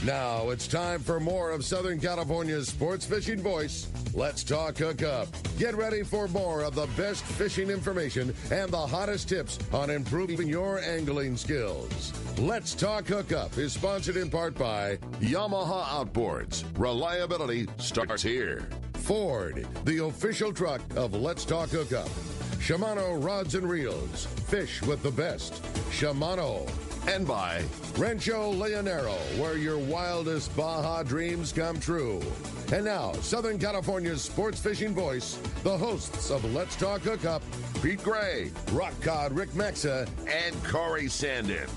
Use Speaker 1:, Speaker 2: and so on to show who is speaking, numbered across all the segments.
Speaker 1: Now it's time for more of Southern California's sports fishing voice. Let's talk Hookup. Get ready for more of the best fishing information and the hottest tips on improving your angling skills. Let's talk Hookup is sponsored in part by Yamaha Outboards. Reliability starts here. Ford, the official truck of Let's Talk Hookup. Shimano Rods and Reels. Fish with the best. Shimano. And by Rancho Leonero, where your wildest Baja dreams come true. And now, Southern California's sports fishing voice, the hosts of Let's Talk Hookup, Pete Gray, Rock Cod Rick Mexa, and Corey Sandin.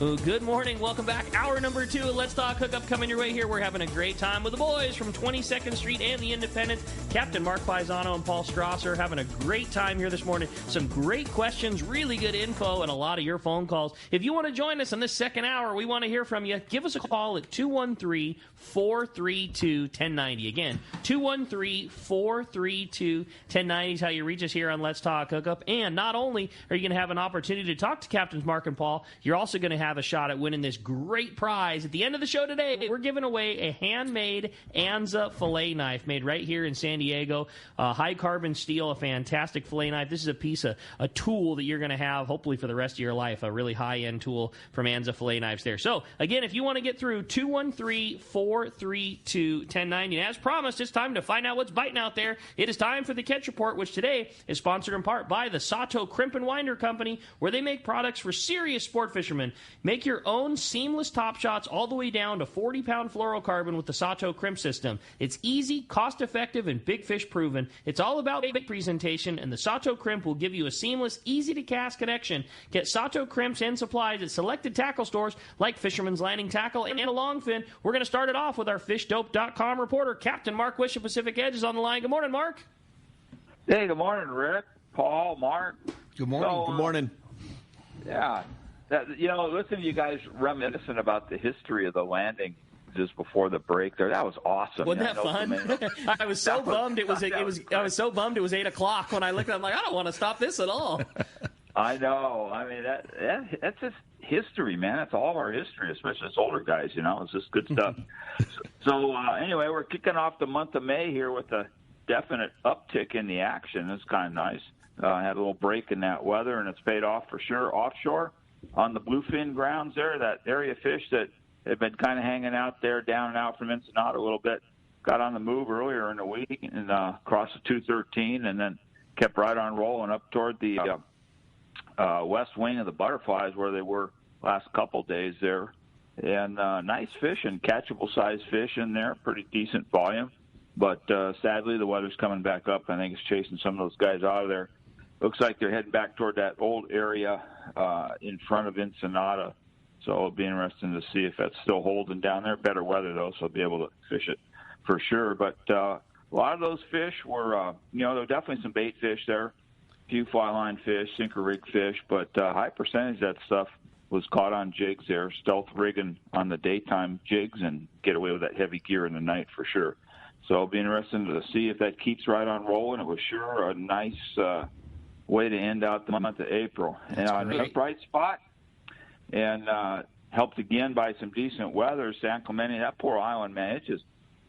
Speaker 2: Well, good morning. Welcome back. Hour number 2 of Let's Talk Hookup coming your way here. We're having a great time with the boys from 22nd Street and the Independent. Captain Mark Pisano and Paul Strasser having a great time here this morning. Some great questions, really good info, and a lot of your phone calls. If you want to join us in this second hour, we want to hear from you. Give us a call at 213-432-1090. Again, 213-432-1090 is how you reach us here on Let's Talk Hookup. And not only are you going to have an opportunity to talk to Captains Mark and Paul, you're also going to have a shot at winning this great prize. At the end of the show today, we're giving away a handmade Anza fillet knife made right here in San Diego. High carbon steel, a fantastic fillet knife. This is a piece of a tool that you're going to have hopefully for the rest of your life, a really high-end tool from Anza fillet knives there. So, again, if you want to get through, 213-432-1090. And as promised, it's time to find out what's biting out there. It is time for the Catch Report, which today is sponsored in part by the Sato Crimp and Winder Company, where they make products for serious sport fishermen. Make your own seamless top shots all the way down to 40-pound fluorocarbon with the Sato Crimp system. It's easy, cost-effective, and big fish proven. It's all about big presentation, and the Sato Crimp will give you a seamless, easy-to-cast connection. Get Sato Crimps and supplies at selected tackle stores like Fisherman's Landing Tackle and a Longfin. We're going to start it off with our FishDope.com reporter, Captain Mark Wish of Pacific Edge is on the line. Good morning, Mark.
Speaker 3: Hey, good morning, Rick, Paul, Mark.
Speaker 4: Good morning.
Speaker 3: So,
Speaker 4: good morning.
Speaker 3: Yeah. Listen to you guys reminiscing about the history of the landing just before the break there. That was awesome.
Speaker 2: Wasn't that fun? I was so bummed. I was so bummed it was 8:00 when I looked. I'm like, I don't want to stop this at all.
Speaker 3: I know. I mean, that's just history, man. That's all of our history, especially us older guys. It's just good stuff. Anyway, we're kicking off the month of May here with a definite uptick in the action. It's kind of nice. Had a little break in that weather, and it's paid off for sure. Offshore on the bluefin grounds there, that area of fish that had been kind of hanging out there, down and out from Ensenada a little bit, got on the move earlier in the week and crossed the 213 and then kept right on rolling up toward the west wing of the butterflies where they were last couple days there. And nice fish and catchable size fish in there, pretty decent volume. But sadly, the weather's coming back up. I think it's chasing some of those guys out of there. Looks like they're heading back toward that old area in front of Ensenada. So it'll be interesting to see if that's still holding down there. Better weather, though, so I'll be able to fish it for sure. But a lot of those fish were, there were definitely some bait fish there, a few fly line fish, sinker rig fish, but a high percentage of that stuff was caught on jigs there, stealth rigging on the daytime jigs and get away with that heavy gear in the night for sure. So it'll be interesting to see if that keeps right on rolling. It was sure a nice way to end out the month of April. And a bright spot, and helped again by some decent weather. San Clemente, that poor island, man,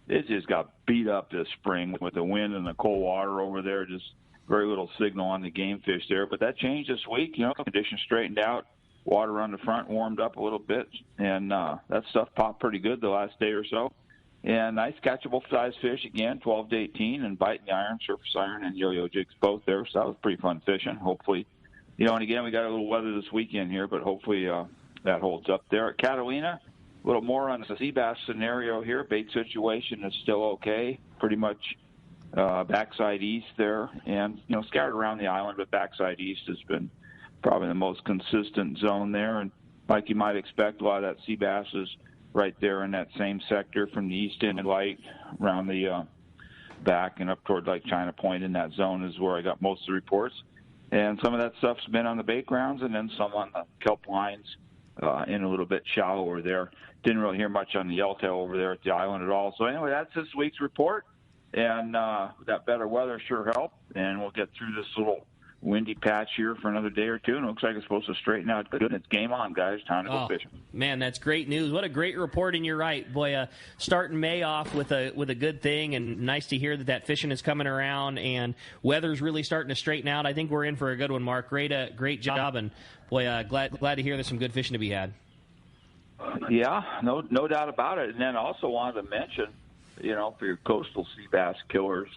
Speaker 3: it just got beat up this spring with the wind and the cold water over there. Just very little signal on the game fish there. But that changed this week. Conditions straightened out. Water on the front warmed up a little bit, and that stuff popped pretty good the last day or so. And nice catchable size fish again, 12 to 18, and biting the iron, surface iron, and yo-yo jigs both there. So that was pretty fun fishing. Hopefully, and again, we got a little weather this weekend here, but hopefully that holds up there. At Catalina, a little more on the sea bass scenario here. Bait situation is still okay, pretty much backside east there, and scattered around the island, but backside east has been probably the most consistent zone there. And like you might expect, a lot of that sea bass is right there in that same sector from the east end light around the back and up toward like China Point in that zone is where I got most of the reports. And some of that stuff's been on the bait grounds and then some on the kelp lines in a little bit shallower there. Didn't really hear much on the yellowtail over there at the island at all. So anyway, that's this week's report. And that better weather sure helped. And we'll get through this little windy patch here for another day or two, and it looks like it's supposed to straighten out good. It's game on, guys. Time to go fishing.
Speaker 2: Man, that's great news. What a great report, and you're right. Boy, starting May off with a good thing, and nice to hear that fishing is coming around, and weather's really starting to straighten out. I think we're in for a good one, Mark. Great job, and boy, glad to hear there's some good fishing to be had.
Speaker 3: Yeah, no doubt about it. And then also wanted to mention, for your coastal sea bass killers,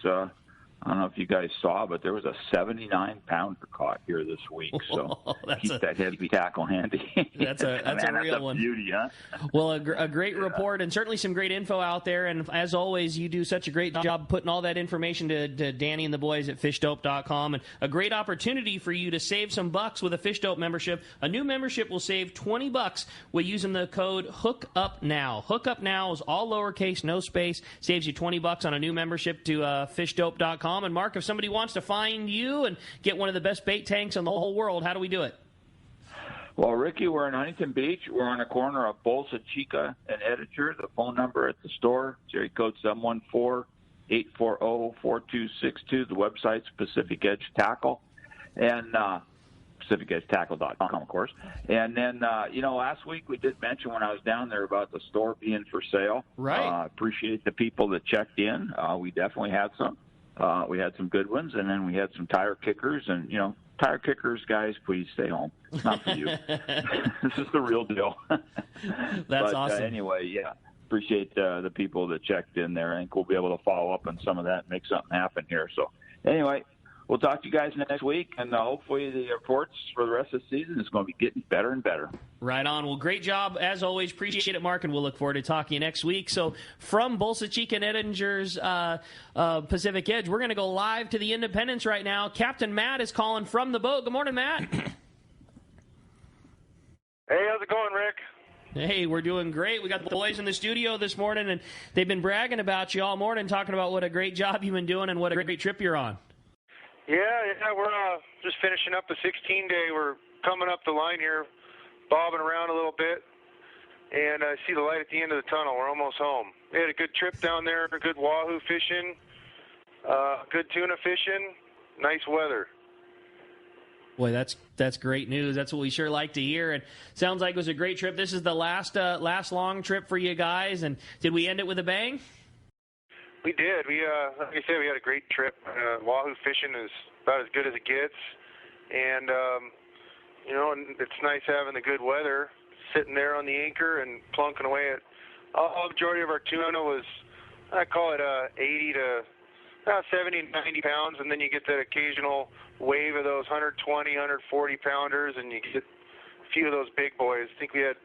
Speaker 3: I don't know if you guys saw, but there was a 79-pounder caught here this week. So keep that heavy tackle handy.
Speaker 2: That's a real one.
Speaker 3: Beauty, huh?
Speaker 2: Well, a great report, and certainly some great info out there. And as always, you do such a great job putting all that information to Danny and the boys at fishdope.com. And a great opportunity for you to save some bucks with a Fish Dope membership. A new membership will save $20 with using the code HOOKUPNOW. HOOKUPNOW is all lowercase, no space. Saves you $20 on a new membership to fishdope.com. And Mark, if somebody wants to find you and get one of the best bait tanks in the whole world, how do we do it?
Speaker 3: Well, Ricky, we're in Huntington Beach. We're on the corner of Bolsa Chica and Editor. The phone number at the store is area code 714-840-4262. The website's Pacific Edge Tackle, and PacificEdgeTackle.com, of course. And then, last week we did mention when I was down there about the store being for sale.
Speaker 2: Right.
Speaker 3: Appreciate the people that checked in. We definitely had some. We had some good ones, and then we had some tire kickers. And, tire kickers, guys, please stay home. It's not for you. This is the real deal.
Speaker 2: That's awesome.
Speaker 3: Anyway, yeah, appreciate the people that checked in there. I think we'll be able to follow up on some of that and make something happen here. So, anyway, we'll talk to you guys next week, and hopefully the reports for the rest of the season is going to be getting better and better.
Speaker 2: Right on. Well, great job, as always. Appreciate it, Mark, and we'll look forward to talking to you next week. So from Bolsa Chica and Edinger's Pacific Edge, we're going to go live to the Independence right now. Captain Matt is calling from the boat. Good morning, Matt.
Speaker 4: Hey, how's it going, Rick?
Speaker 2: Hey, we're doing great. We got the boys in the studio this morning, and they've been bragging about you all morning, talking about what a great job you've been doing and what a great trip you're on.
Speaker 4: Yeah, we're just finishing up the 16-day. We're coming up the line here, bobbing around a little bit, and I see the light at the end of the tunnel. We're almost home. We had a good trip down there, good wahoo fishing, good tuna fishing, nice weather.
Speaker 2: Boy, that's great news. That's what we sure like to hear. And sounds like it was a great trip. This is the last long trip for you guys. And did we end it with a bang?
Speaker 4: We did. Like I said, we had a great trip. Wahoo fishing is about as good as it gets, and and it's nice having the good weather, sitting there on the anchor and plunking away at. The majority of our tuna was, I call it 80 to 70, 90 pounds, and then you get that occasional wave of those 120, 140 pounders, and you get a few of those big boys. I think we had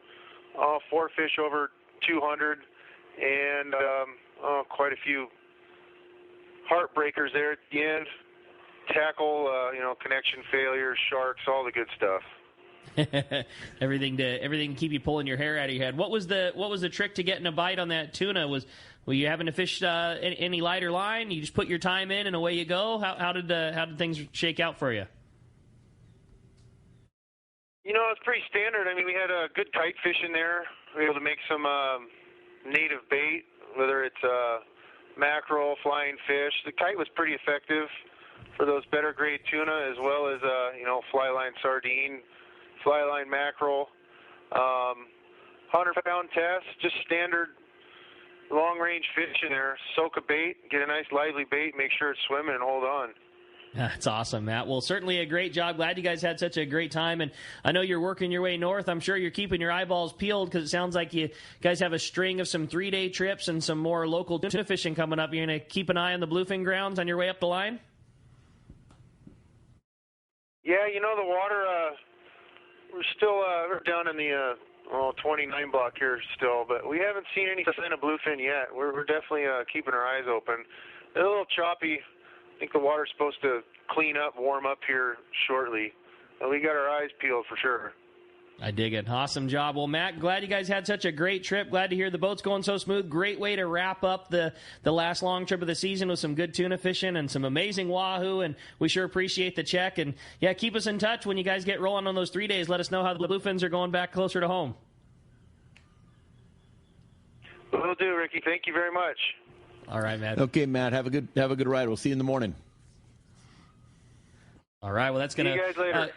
Speaker 4: 4 fish over 200, and quite a few heartbreakers there at the end. Tackle, connection failures, sharks, all the good stuff.
Speaker 2: everything to keep you pulling your hair out of your head. What was the trick to getting a bite on that tuna? Were you having to fish any lighter line? You just put your time in and away you go. How did things shake out for you?
Speaker 4: It's pretty standard. I mean, we had a good kite fish in there. We were able to make some native bait, whether it's mackerel, flying fish. The kite was pretty effective for those better grade tuna, as well as fly line sardine, fly line mackerel. 100-pound test, just standard long range fish in there. Soak a bait, get a nice lively bait, make sure it's swimming, and hold on.
Speaker 2: That's awesome, Matt. Well, certainly a great job. Glad you guys had such a great time. And I know you're working your way north. I'm sure you're keeping your eyeballs peeled because it sounds like you guys have a string of some 3-day trips and some more local tuna fishing coming up. You're going to keep an eye on the bluefin grounds on your way up the line?
Speaker 4: Yeah, the water, we're still we're down in the 29 block here still, but we haven't seen any sign of bluefin yet. We're definitely keeping our eyes open. They're a little choppy. I think the water's supposed to clean up, warm up here shortly. But we got our eyes peeled for sure.
Speaker 2: I dig it. Awesome job. Well, Matt, glad you guys had such a great trip. Glad to hear the boat's going so smooth. Great way to wrap up the last long trip of the season with some good tuna fishing and some amazing wahoo, and we sure appreciate the check. And, yeah, keep us in touch when you guys get rolling on those 3 days. Let us know how the bluefins are going back closer to home.
Speaker 4: Will do, Ricky. Thank you very much.
Speaker 2: All right, Matt.
Speaker 5: Okay, Matt. Have a good ride. We'll see you in the morning.
Speaker 2: All right, well, that's going to...
Speaker 4: See you guys later.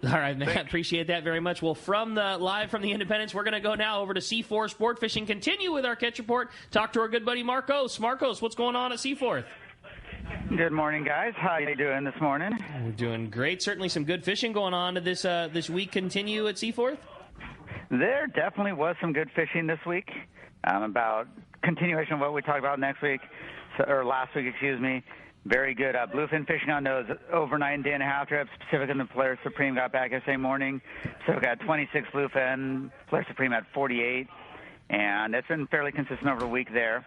Speaker 2: All right, man.
Speaker 4: Thanks.
Speaker 2: Appreciate that very much. Well, live from the Independence, we're going to go now over to Seaforth Sport Fishing. Continue with our catch report. Talk to our good buddy Marcos. Marcos, what's going on at Seaforth?
Speaker 5: Good morning, guys. How are you doing this morning?
Speaker 2: We're doing great. Certainly some good fishing going on. Did this week continue at Seaforth?
Speaker 5: There definitely was some good fishing this week. About continuation of what we talked about last week, excuse me. Very good bluefin fishing on those overnight day and a half trips. Pacific and the Polaris Supreme got back yesterday morning. Pacific had 26 bluefin, Polaris Supreme had 48, and it's been fairly consistent over the week there.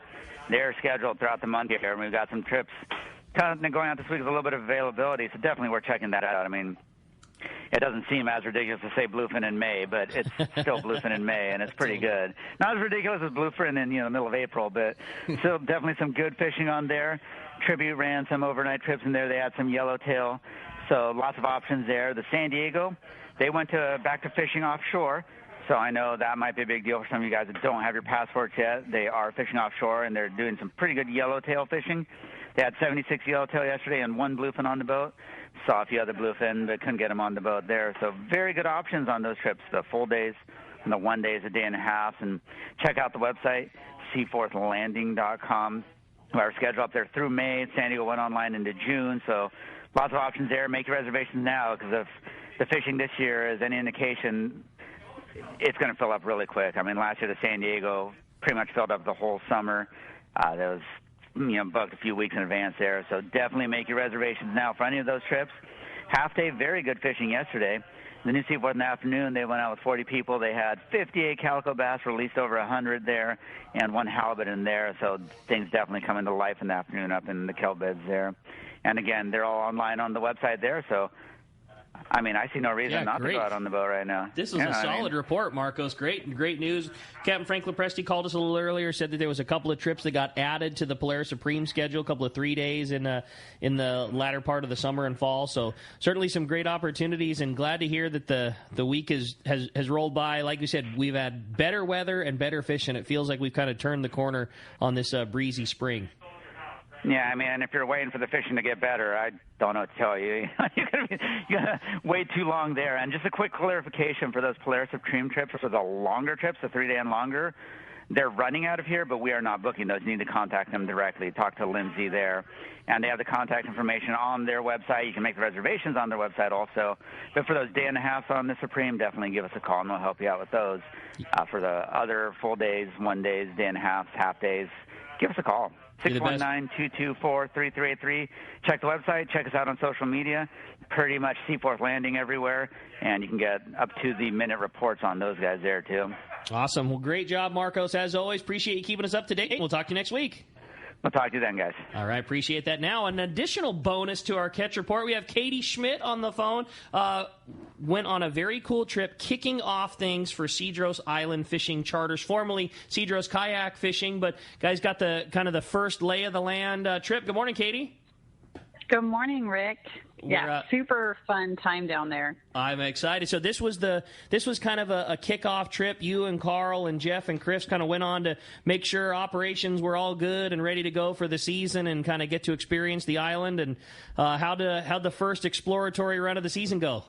Speaker 5: They're scheduled throughout the month here, and we've got some trips kind of going out this week with a little bit of availability, so definitely we're checking that out. I mean, it doesn't seem as ridiculous to say bluefin in May, but it's still bluefin in May, and it's pretty good. Not as ridiculous as bluefin in the middle of April, but still definitely some good fishing on there. Tribute ran some overnight trips in there. They had some yellowtail, so lots of options there. The San Diego, they went back to fishing offshore, so I know that might be a big deal for some of you guys that don't have your passports yet. They are fishing offshore, and they're doing some pretty good yellowtail fishing. They had 76 yellowtail yesterday and 1 bluefin on the boat. Saw a few other bluefin, but couldn't get them on the boat there. So very good options on those trips, the full days and the 1 days, a day and a half. And check out the website, seaforthlanding.com. Our schedule up there through May. San Diego went online into June, so lots of options there. Make your reservations now, because if the fishing this year is any indication, it's going to fill up really quick. I mean, last year the San Diego pretty much filled up the whole summer. That was booked a few weeks in advance there, so definitely make your reservations now for any of those trips. Half day, very good fishing yesterday. The New Seaforth in the afternoon, they went out with 40 people. They had 58 calico bass, released over 100 there, and 1 halibut in there. So things definitely coming to life in the afternoon up in the kelp beds there. And again, they're all online on the website there. So, I mean, I see no reason not to go out on the boat right now.
Speaker 2: This was a solid report, Marcos. Great news. Captain Franklin Presti called us a little earlier, said that there was a couple of trips that got added to the Polaris Supreme schedule, a couple of 3 days in the latter part of the summer and fall. So certainly some great opportunities, and glad to hear that the week has rolled by. Like you said, we've had better weather and better fishing. It feels like we've kind of turned the corner on this breezy spring.
Speaker 5: Yeah, I mean, if you're waiting for the fishing to get better, I don't know what to tell you. You're gonna wait too long there. And just a quick clarification for those Polaris Supreme trips, for the longer trips, the 3-day and longer, they're running out of here, but we are not booking those. You need to contact them directly. Talk to Lindsay there. And they have the contact information on their website. You can make the reservations on their website also. But for those day and a half on the Supreme, definitely give us a call, and we'll help you out with those. For the other full days, 1 days, day and a half days, give us a call. 619-224-3383. Check the website. Check us out on social media. Pretty much Seaforth Landing everywhere. And you can get up-to-the-minute reports on those guys there, too.
Speaker 2: Awesome. Well, great job, Marcos. As always, appreciate you keeping us up to date. We'll talk to you next week.
Speaker 5: We'll talk to you then, guys.
Speaker 2: All right, appreciate that. Now, an additional bonus to our catch report. We have Katie Schmidt on the phone. Went on a very cool trip, kicking off things for Sidros Island Fishing Charters, formerly Sidros Kayak Fishing. But guys got the kind of the first lay of the land trip. Good morning, Katie.
Speaker 6: Good morning, Rick. Yeah, super fun time down there.
Speaker 2: I'm excited. So this was kind of a kickoff trip. You and Carl and Jeff and Chris kind of went on to make sure operations were all good and ready to go for the season, and kind of get to experience the island. And how'd the first exploratory run of the season go?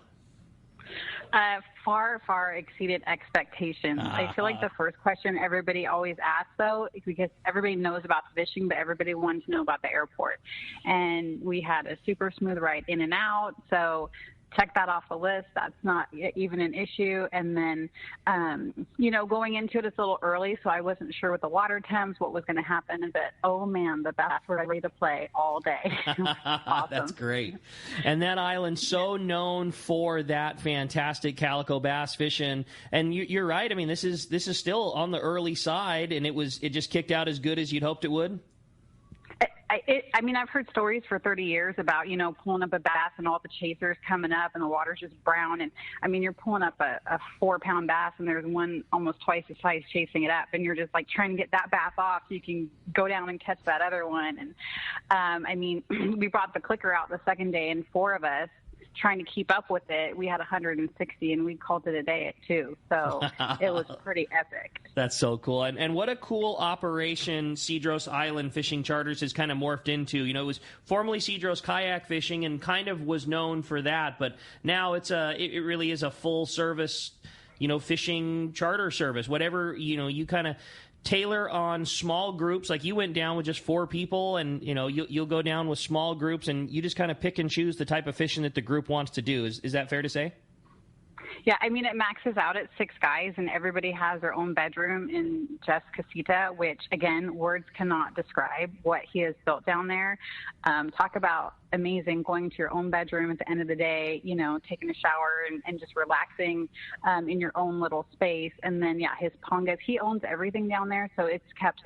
Speaker 6: Far exceeded expectations. I feel like the first question everybody always asks, though, is because everybody knows about the fishing, but everybody wanted to know about the airport. And we had a super smooth ride in and out, so check that off the list. That's not even an issue. And then, going into it, it's a little early, so I wasn't sure with the water temps what was going to happen. But, oh, man, the bass were ready to play all day. Awesome.
Speaker 2: That's great. And that island's so known for that fantastic calico bass fishing. And you're right. I mean, this is still on the early side, and it just kicked out as good as you'd hoped it would.
Speaker 6: I've heard stories for 30 years about, pulling up a bass and all the chasers coming up and the water's just brown. And, you're pulling up a 4-pound bass and there's one almost twice the size chasing it up. And you're just, trying to get that bass off so you can go down and catch that other one. And, we brought the clicker out the second day, and 4 of us trying to keep up with it, we had 160, and we called it a day at 2. So it was pretty epic.
Speaker 2: That's so cool. And what a cool operation Sidros Island Fishing Charters has kind of morphed into. You know, it was formerly Sidros Kayak Fishing and kind of was known for that, but now it really is a full service, you know, fishing charter service. Whatever, you know, you kind of tailor on small groups. Like you went down with just 4 people, and you know you'll go down with small groups, and you just kind of pick and choose the type of fishing that the group wants to do. Is that fair to say?
Speaker 6: Yeah, I mean, it maxes out at 6 guys, and everybody has their own bedroom in Jeff's casita, which, again, words cannot describe what he has built down there. Talk about amazing, going to your own bedroom at the end of the day, you know, taking a shower and just relaxing in your own little space. And then, yeah, his pongas, he owns everything down there, so it's kept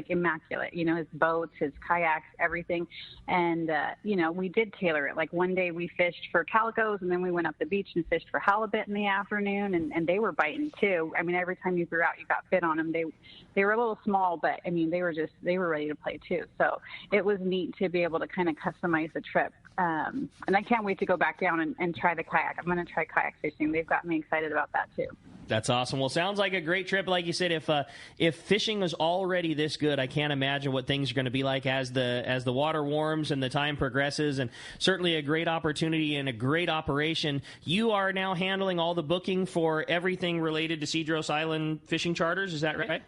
Speaker 6: immaculate, you know, his boats, his kayaks, everything. And, you know, we did tailor it. Like one day we fished for calicos, and then we went up the beach and fished for halibut in the afternoon, and they were biting too. I mean, every time you threw out, you got fit on them. They were a little small, but I mean, they were ready to play too. So it was neat to be able to kind of customize the trip. And I can't wait to go back down and try the kayak. I'm going to try kayak fishing. They've got me excited about that too.
Speaker 2: That's awesome. Well, sounds like a great trip. Like you said, if fishing is already this good, I can't imagine what things are going to be like as the water warms and the time progresses. And certainly a great opportunity and a great operation. You are now handling all the booking for everything related to Sidros Island Fishing Charters. Is that right?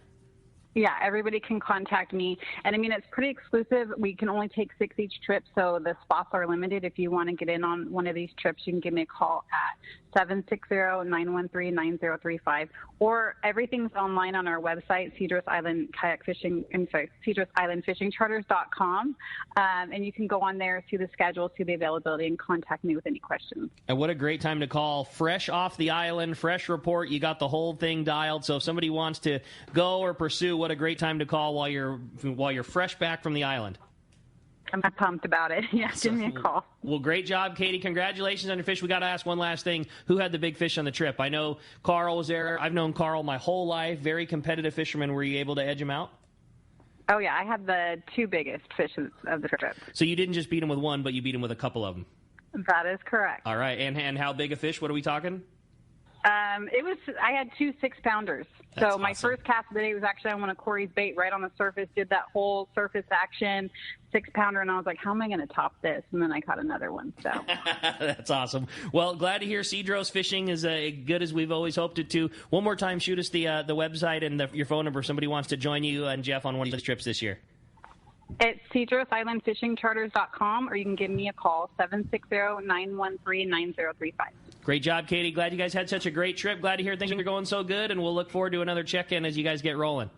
Speaker 6: Yeah, everybody can contact me. And, I mean, it's pretty exclusive. We can only take 6 each trip, so the spots are limited. If you want to get in on one of these trips, you can give me a call at 760-913-9035. Or everything's online on our website, Sidros Island Fishingcharters.com. And you can go on there, see the schedule, see the availability, and contact me with any questions.
Speaker 2: And what a great time to call. Fresh off the island, fresh report. You got the whole thing dialed. So if somebody wants to go or pursue, what a great time to call while you're fresh back from the island.
Speaker 6: I'm pumped about it. Yeah, give me a call.
Speaker 2: Well, great job, Katie. Congratulations on your fish. We got to ask one last thing. Who had the big fish on the trip? I know Carl was there. I've known Carl my whole life. Very competitive fisherman. Were you able to edge him out?
Speaker 6: Oh, yeah. I had the 2 biggest fishes of the trip.
Speaker 2: So you didn't just beat him with one, but you beat him with a couple of them.
Speaker 6: That is correct.
Speaker 2: All right. And how big a fish? What are we talking?
Speaker 6: I had 2 6-pounders.
Speaker 2: That's
Speaker 6: so my
Speaker 2: awesome.
Speaker 6: first cast of the day was actually on one of Corey's bait right on the surface, did that whole surface action, 6-pounder, and I was like, how am I going to top this? And then I caught another one. So
Speaker 2: That's awesome. Well, glad to hear Sidros Fishing is good as we've always hoped it to. One more time, shoot us the website and your phone number if somebody wants to join you and Jeff on one of these trips this year.
Speaker 6: It's CidrosIslandFishingCharters.com, or you can give me a call, 760-913-9035.
Speaker 2: Great job, Katie. Glad you guys had such a great trip. Glad to hear things are going so good, and we'll look forward to another check-in as you guys get rolling.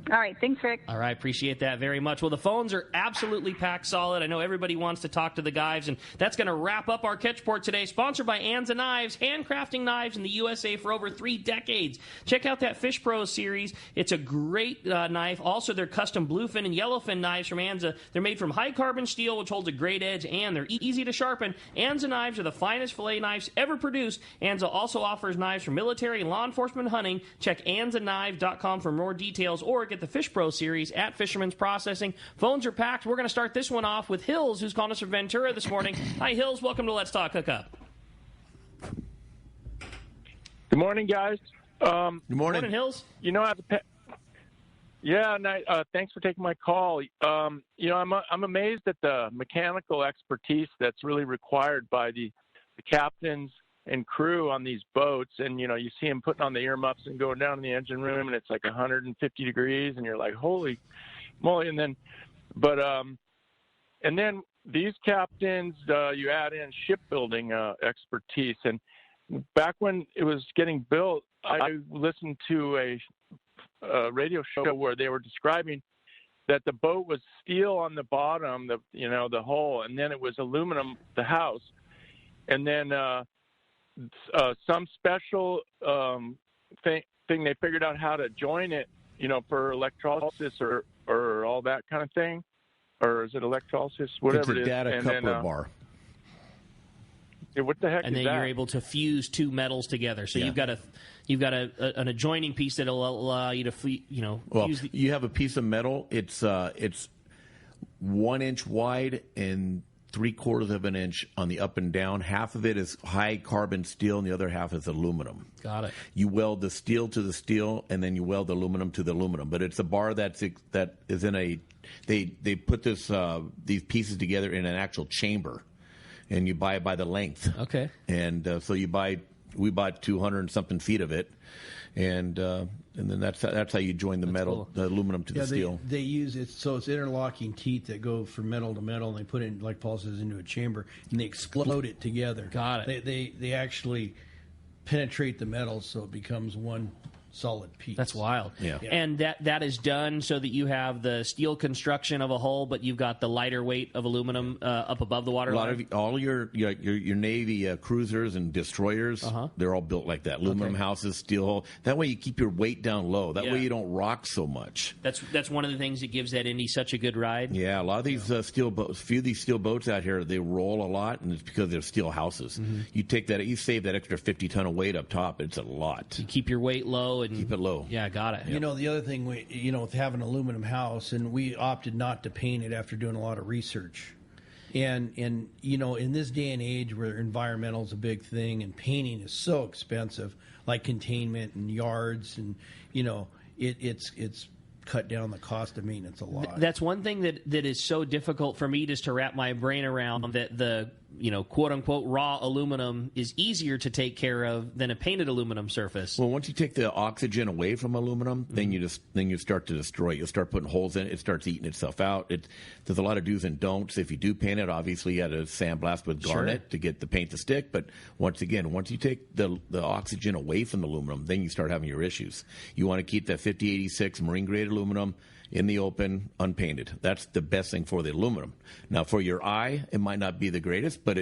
Speaker 6: All right. Thanks, Rick.
Speaker 2: All right. Appreciate that very much. Well, the phones are absolutely packed solid. I know everybody wants to talk to the guys, and that's going to wrap up our Catchport today. Sponsored by Anza Knives, handcrafting knives in the USA for over 3 decades. Check out that Fish Pro series. It's a great knife. Also, their custom bluefin and yellowfin knives from Anza. They're made from high-carbon steel, which holds a great edge, and they're easy to sharpen. Anza knives are the finest fillet knives ever produced. Anza also offers knives for military and law enforcement hunting. Check AnzaKnives.com for more details, or get the Fish Pro series at Fisherman's Processing. Phones are packed. We're going to start this one off with Hills, who's calling us from Ventura this morning. Hi, Hills. Welcome to Let's Talk Hookup.
Speaker 7: Good morning, guys.
Speaker 1: Good morning.
Speaker 2: Morning, Hills.
Speaker 7: You know, thanks for taking my call. You know, I'm amazed at the mechanical expertise that's really required by the captains and crew on these boats. And, you know, you see them putting on the earmuffs and going down in the engine room, and it's like 150 degrees, and you're like, holy moly. And then these captains, you add in shipbuilding expertise. And back when it was getting built, I listened to a radio show where they were describing that the boat was steel on the bottom, the hull, and then it was aluminum, the house. And then some special thing they figured out how to join it, you know, for electrolysis or all that kind of thing. Or is it electrolysis? Whatever it is.
Speaker 1: It's a data coupler bar.
Speaker 7: Yeah, what the heck
Speaker 2: and
Speaker 7: is
Speaker 2: then
Speaker 7: that?
Speaker 2: you're able to fuse 2 metals together. So
Speaker 1: Yeah.
Speaker 2: you've got an adjoining piece that'll allow you to fuse
Speaker 8: you have a piece of metal. It's 1 inch wide and 3/4 of an inch on the up and down. Half of it is high carbon steel, and the other half is aluminum.
Speaker 2: Got it.
Speaker 8: You weld the steel to the steel, and then you weld the aluminum to the aluminum. But it's a bar that is in a. They put these pieces together in an actual chamber, and you buy it by the length.
Speaker 2: Okay.
Speaker 8: And so we bought 200 and something feet of it, and then that's how you join the metal, cool. The aluminum to the steel.
Speaker 9: They use it, so it's interlocking teeth that go from metal to metal, and they put it, like Paul says, into a chamber, and they explode it together.
Speaker 2: Got it.
Speaker 9: They actually penetrate the metal, so it becomes one solid piece.
Speaker 2: That's wild.
Speaker 8: Yeah.
Speaker 2: And that is done so that you have the steel construction of a hull, but you've got the lighter weight of aluminum up above the waterline.
Speaker 8: All your Navy cruisers and destroyers, they're all built like that. Aluminum houses, steel hull. That way you keep your weight down low. That way you don't rock so much.
Speaker 2: That's one of the things that gives that Indy such a good ride.
Speaker 8: Yeah, a lot of these steel boats, few of these steel boats out here, they roll a lot, and it's because they're steel houses. Mm-hmm. You save that extra 50 ton of weight up top. It's a lot.
Speaker 2: You keep your weight low.
Speaker 8: Keep it low.
Speaker 2: Yeah, got it.
Speaker 9: You know, the other thing, with having an aluminum house, and we opted not to paint it after doing a lot of research. And in this day and age where environmental is a big thing and painting is so expensive, like containment and yards, and, it's cut down the cost of maintenance a lot.
Speaker 2: That's one thing that is so difficult for me just to wrap my brain around, that the quote unquote raw aluminum is easier to take care of than a painted aluminum surface.
Speaker 8: Well, once you take the oxygen away from aluminum, then you start to destroy it. You start putting holes in it. It starts eating itself out. There's a lot of do's and don'ts. If you do paint it, obviously you had to sandblast with garnet to get the paint to stick. But once you take the oxygen away from the aluminum, then you start having your issues. You want to keep that 5086 marine grade aluminum in the open, unpainted. That's the best thing for the aluminum. Now, for your eye, it might not be the greatest, but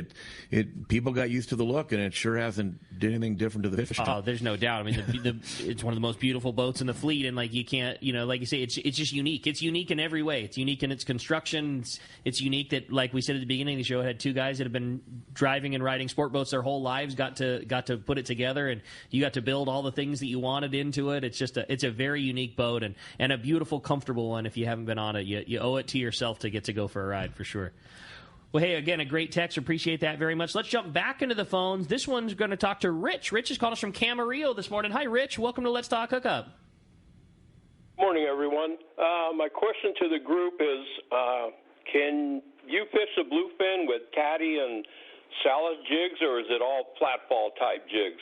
Speaker 8: people got used to the look, and it sure hasn't did anything different to the fish.
Speaker 2: Oh, there's no doubt. I mean, it's one of the most beautiful boats in the fleet, and you can't, like you say, it's just unique. It's unique in every way. It's unique in its construction. It's unique that, like we said at the beginning of the show, it had two guys that have been driving and riding sport boats their whole lives, got to put it together, and you got to build all the things that you wanted into it. It's a very unique boat, and a beautiful, comfortable one. If you haven't been on it, you owe it to yourself to get to go for a ride, for sure. Well, hey, again, a great text. Appreciate that very much. Let's jump back into the phones. This one's going to talk to Rich. Rich is calling us from Camarillo this morning. Hi, Rich. Welcome to Let's Talk Hookup.
Speaker 10: Morning, everyone. My question to the group is, can you fish the bluefin with caddy and salad jigs, or is it all flatfall type jigs?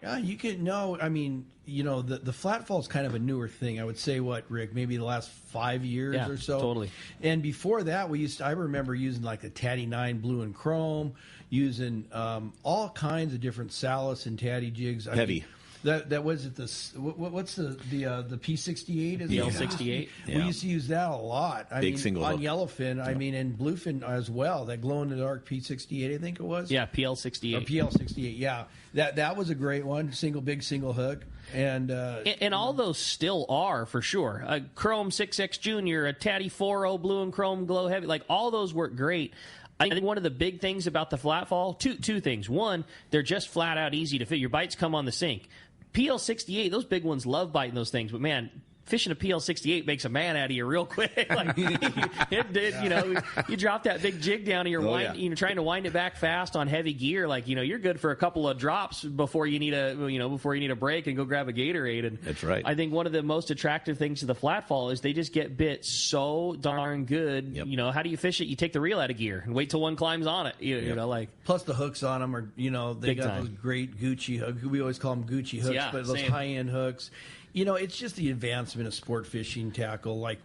Speaker 9: Yeah, you can. No, I mean, the flatfall is kind of a newer thing. I would say, Rick, maybe the last 5 years or so.
Speaker 2: Totally.
Speaker 9: And before that, I remember using like the Taddy 9 blue and chrome, using all kinds of different Salis and Taddy jigs.
Speaker 8: Heavy.
Speaker 9: That was it. What's the P68?
Speaker 2: The L68.
Speaker 9: We used to use that a lot.
Speaker 8: Single
Speaker 9: on
Speaker 8: hook.
Speaker 9: yellowfin. And bluefin as well. That glow in the dark P68, I think it was.
Speaker 2: Yeah, PL68.
Speaker 9: Or PL68. Yeah, that was a great one. Big single hook. And
Speaker 2: all those still are, for sure. A Chrome 6X Junior, a Taddy 4.0 blue and chrome glow heavy. All those work great. I think one of the big things about the flatfall, two things. One, they're just flat out easy to fit. Your bites come on the sink. PL68, those big ones love biting those things, but man, fishing a PL68 makes a man out of you real quick. It did, you drop that big jig down and you're trying to wind it back fast on heavy gear. You're good for a couple of drops before you need a break and go grab a Gatorade. And
Speaker 8: that's right.
Speaker 2: I think one of the most attractive things to the flatfall is they just get bit so darn good.
Speaker 8: Yep.
Speaker 2: How do you fish it? You take the reel out of gear and wait till one climbs on it.
Speaker 9: Plus the hooks on them are, they got those great Gucci hooks. We always call them Gucci hooks, but those high-end hooks. It's just the advancement of sport fishing tackle. Like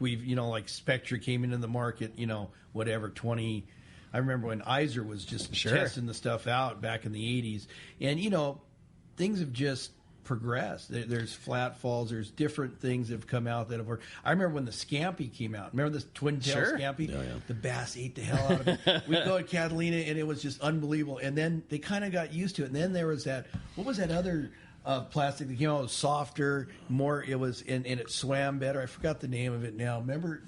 Speaker 9: Spectra came into the market, 20. I remember when Iser was just testing the stuff out back in the 80s. And, things have just progressed. There's flat falls. There's different things that have come out that have worked. I remember when the Scampi came out. Remember the twin-tail Scampi? Yeah. The bass ate the hell out of it. We'd go to Catalina, and it was just unbelievable. And then they kind of got used to it. And then there was what was that other plastic that came out? It was softer, more. It was and it swam better. I forgot the name of it now. Remember,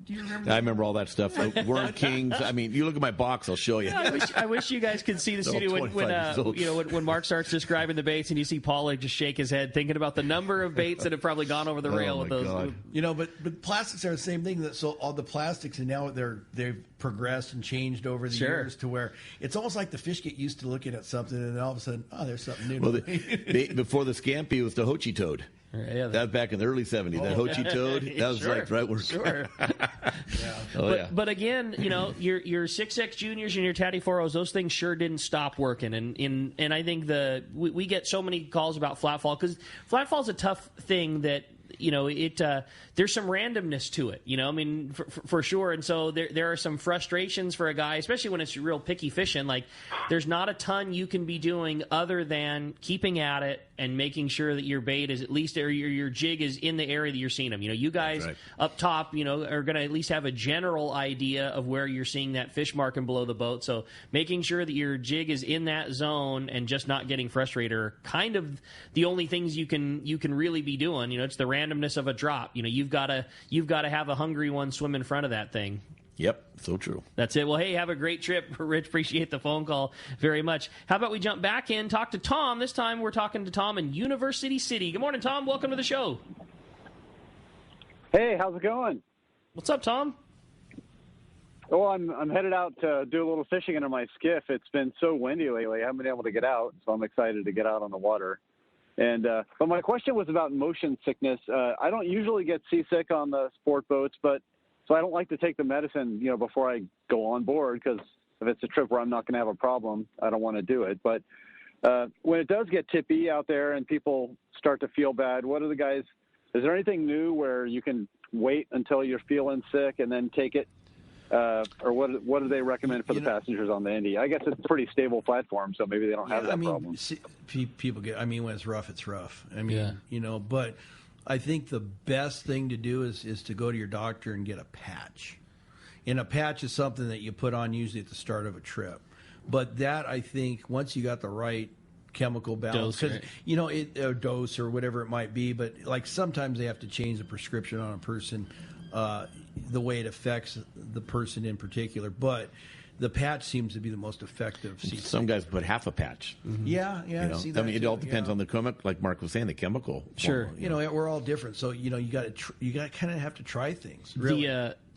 Speaker 9: Do you remember?
Speaker 8: I remember all that stuff. Worm Kings. I mean, you look at my box, I'll show you.
Speaker 2: Yeah, I wish you guys could see the studio when Mark starts describing the baits, and you see Paul just shake his head, thinking about the number of baits that have probably gone over the rail with those.
Speaker 8: God.
Speaker 9: But plastics are the same thing. So all the plastics, and now they've progressed and changed over the years to where it's almost like the fish get used to looking at something, and then all of a sudden, there's something new.
Speaker 8: Well, before the scampi, it was the Hochi toad. That was back in the early 70s. That Hochi toad, that was right where.
Speaker 2: Sure. But again, your 6X juniors and your Tatty 4Os, those things sure didn't stop working. And I think we get so many calls about flat fall, because flat fall is a tough thing that, there's some randomness to it, I mean, for sure. And so there are some frustrations for a guy, especially when it's real picky fishing. Like, there's not a ton you can be doing other than keeping at it and making sure that your bait is at least, or your jig is in the area that you're seeing them. You guys up top, are going to at least have a general idea of where you're seeing that fish marking below the boat. So making sure that your jig is in that zone and just not getting frustrated are kind of the only things you can really be doing. It's the randomness of a drop. You've got to have a hungry one swim in front of that thing.
Speaker 8: Yep, so true.
Speaker 2: That's it. Well, hey, have a great trip, Rich. Appreciate the phone call very much. How about we jump back in, talk to Tom. This time we're talking to Tom in University City. Good morning, Tom. Welcome to the show.
Speaker 11: Hey, how's it going?
Speaker 2: What's up, Tom?
Speaker 11: Well, I'm headed out to do a little fishing under my skiff. It's been so windy lately. I haven't been able to get out, so I'm excited to get out on the water. And but my question was about motion sickness. I don't usually get seasick on the sport boats, so I don't like to take the medicine, before I go on board, because if it's a trip where I'm not going to have a problem, I don't want to do it. But when it does get tippy out there and people start to feel bad, is there anything new where you can wait until you're feeling sick and then take it? Or what do they recommend for the passengers on the Indy? I guess it's a pretty stable platform, so maybe they don't have that problem.
Speaker 9: People when it's rough, it's rough. But I think the best thing to do is to go to your doctor and get a patch. And a patch is something that you put on usually at the start of a trip. But that, I think, once you got the right chemical balance, because a dose or whatever it might be, but like sometimes they have to change the prescription on a person, the way it affects the person in particular. But the patch seems to be the most effective.
Speaker 8: Some guys put half a patch.
Speaker 9: Mm-hmm. Yeah.
Speaker 8: It all depends on the chemical, like Mark was saying, the chemical.
Speaker 2: Sure.
Speaker 9: We're all different, so you got to kind of have to try things. Really.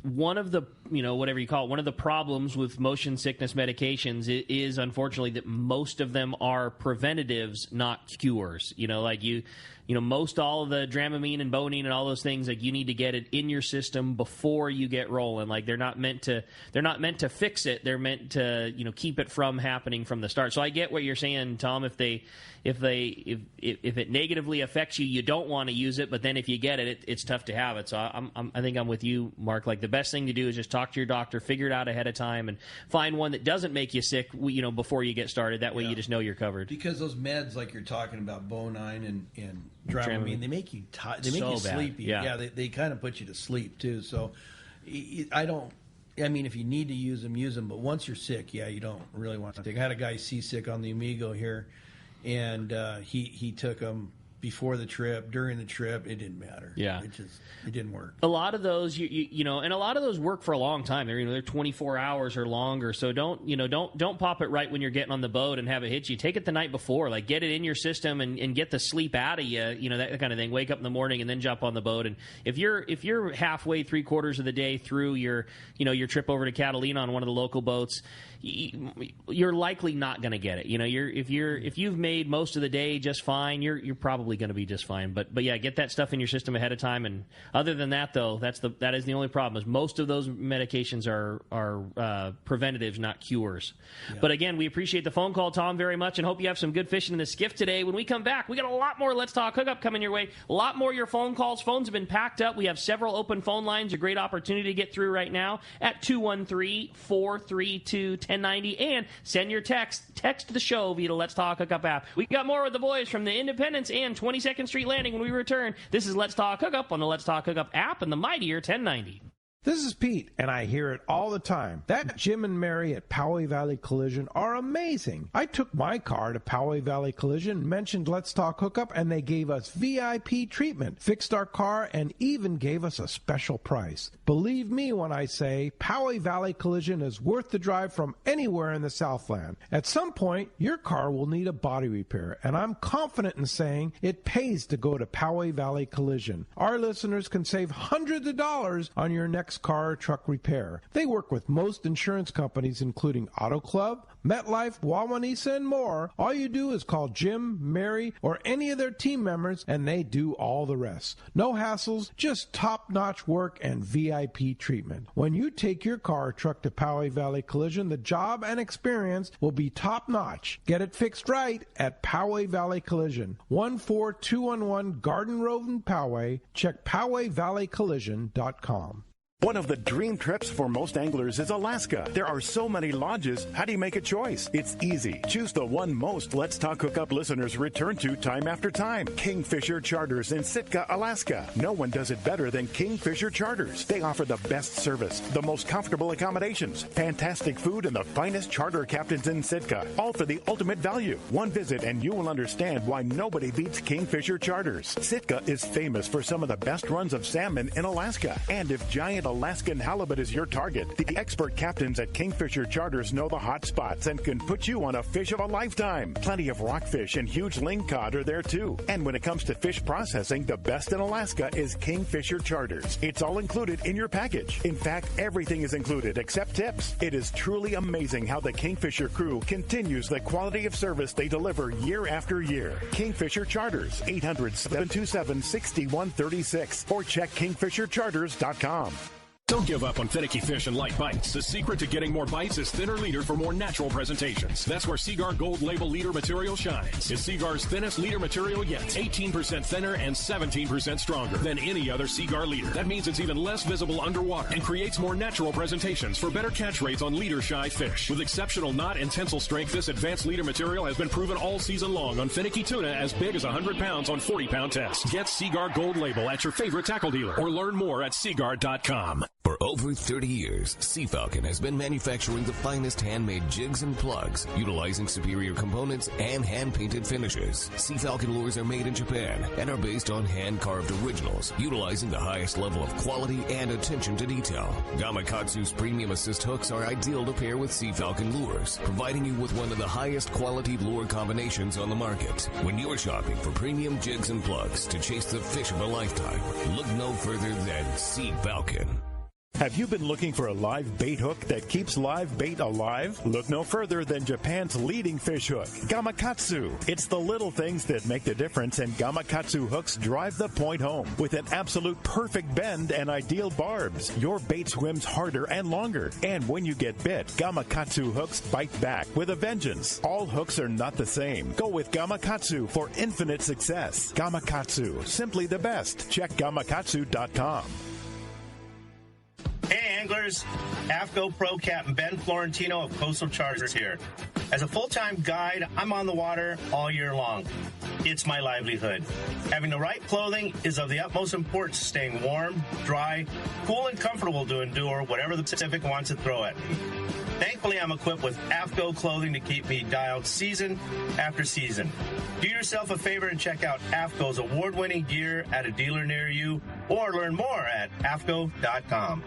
Speaker 2: One of the, whatever you call it, one of the problems with motion sickness medications is unfortunately that most of them are preventatives, not cures. Most all of the Dramamine and Bonine and all those things, like, you need to get it in your system before you get rolling. Like, they're not meant to fix it. They're meant to, keep it from happening from the start. So I get what you're saying, Tom. If it negatively affects you, you don't want to use it. But then if you get it, it's tough to have it. So I think I'm with you, Mark. Like, the best thing to do is just talk to your doctor, figure it out ahead of time, and find one that doesn't make you sick, before you get started. That way you just know you're covered.
Speaker 9: Because those meds, like you're talking about, Bonine and Dramamine, they make you sleepy. Yeah, they kind of put you to sleep too. So if you need to use them. But once you're sick, you don't really want to take. I had a guy seasick on the Amigo here, and he took them before the trip, during the trip. It didn't matter.
Speaker 2: Yeah,
Speaker 9: it didn't work.
Speaker 2: A lot of those, and a lot of those work for a long time. They're 24 hours or longer. So don't pop it right when you're getting on the boat and have it hit you. Take it the night before. Like, get it in your system and get the sleep out of you. That kind of thing. Wake up in the morning and then jump on the boat. And if you're halfway, 3/4 of the day through your trip over to Catalina on one of the local boats, you're likely not going to get it. If you've made most of the day just fine, you're probably going to be just fine. But yeah, get that stuff in your system ahead of time. And other than that, though, that is the only problem. Is most of those medications are preventatives, not cures. Yeah. But again, we appreciate the phone call, Tom, very much, and hope you have some good fishing in the skiff today. When we come back, we got a lot more Let's Talk Hookup coming your way. A lot more of your phone calls. Phones have been packed up. We have several open phone lines. A great opportunity to get through right now at 213-432-1090, and send your text the show via the Let's Talk Hookup app. We got more with the boys from the Independence and 22nd Street Landing when we return. This is Let's Talk Hookup on the Let's Talk Hookup app and the mightier 1090.
Speaker 12: This is Pete, and I hear it all the time. That Jim and Mary at Poway Valley Collision are amazing. I took my car to Poway Valley Collision, mentioned Let's Talk Hookup, and they gave us VIP treatment, fixed our car, and even gave us a special price. Believe me when I say Poway Valley Collision is worth the drive from anywhere in the Southland. At some point, your car will need a body repair, and I'm confident in saying it pays to go to Poway Valley Collision. Our listeners can save hundreds of dollars on your next car or truck repair. They work with most insurance companies, including Auto Club, MetLife, Wawanesa, and more. All you do is call Jim, Mary, or any of their team members, and they do all the rest. No hassles, just top-notch work and VIP treatment. When you take your car or truck to Poway Valley Collision, the job and experience will be top-notch. Get it fixed right at Poway Valley Collision, 14211 Garden Road in Poway. Check PowayValleyCollision.com.
Speaker 13: One of the dream trips for most anglers is Alaska. There are so many lodges. How do you make a choice? It's easy. Choose the one most Let's Talk Hookup listeners return to time after time. Kingfisher Charters in Sitka, Alaska. No one does it better than Kingfisher Charters. They offer the best service, the most comfortable accommodations, fantastic food, and the finest charter captains in Sitka. All for the ultimate value. One visit and you will understand why nobody beats Kingfisher Charters. Sitka is famous for some of the best runs of salmon in Alaska. And if giant Alaskan halibut is your target, the expert captains at Kingfisher Charters know the hot spots and can put you on a fish of a lifetime. Plenty of rockfish and huge lingcod are there too. And when it comes to fish processing, the best in Alaska is Kingfisher Charters. It's all included in your package. In fact, everything is included except tips. It is truly amazing how the Kingfisher crew continues the quality of service they deliver year after year. Kingfisher Charters, 800-727-6136, or check kingfishercharters.com.
Speaker 14: Don't give up on finicky fish and light bites. The secret to getting more bites is thinner leader for more natural presentations. That's where Seaguar Gold Label leader material shines. It's Seaguar's thinnest leader material yet. 18% thinner and 17% stronger than any other Seaguar leader. That means it's even less visible underwater and creates more natural presentations for better catch rates on leader-shy fish. With exceptional knot and tensile strength, this advanced leader material has been proven all season long on finicky tuna as big as 100 pounds on 40-pound tests. Get Seaguar Gold Label at your favorite tackle dealer or learn more at Seaguar.com.
Speaker 15: For over 30 years, Sea Falcon has been manufacturing the finest handmade jigs and plugs, utilizing superior components and hand-painted finishes. Sea Falcon lures are made in Japan and are based on hand-carved originals, utilizing the highest level of quality and attention to detail. Gamakatsu's premium assist hooks are ideal to pair with Sea Falcon lures, providing you with one of the highest quality lure combinations on the market. When you're shopping for premium jigs and plugs to chase the fish of a lifetime, look no further than Sea Falcon.
Speaker 13: Have you been looking for a live bait hook that keeps live bait alive? Look no further than Japan's leading fish hook, Gamakatsu. It's the little things that make the difference, and Gamakatsu hooks drive the point home. With an absolute perfect bend and ideal barbs, your bait swims harder and longer. And when you get bit, Gamakatsu hooks bite back with a vengeance. All hooks are not the same. Go with Gamakatsu for infinite success. Gamakatsu, simply the best. Check Gamakatsu.com.
Speaker 16: Hey anglers, AFCO Pro Captain Ben Florentino of Coastal Charters here. As a full-time guide, I'm on the water all year long. It's my livelihood. Having the right clothing is of the utmost importance, staying warm, dry, cool, and comfortable to endure whatever the Pacific wants to throw at me. Thankfully, I'm equipped with AFCO clothing to keep me dialed season after season. Do yourself a favor and check out AFCO's award-winning gear at a dealer near you, or learn more at AFCO.com.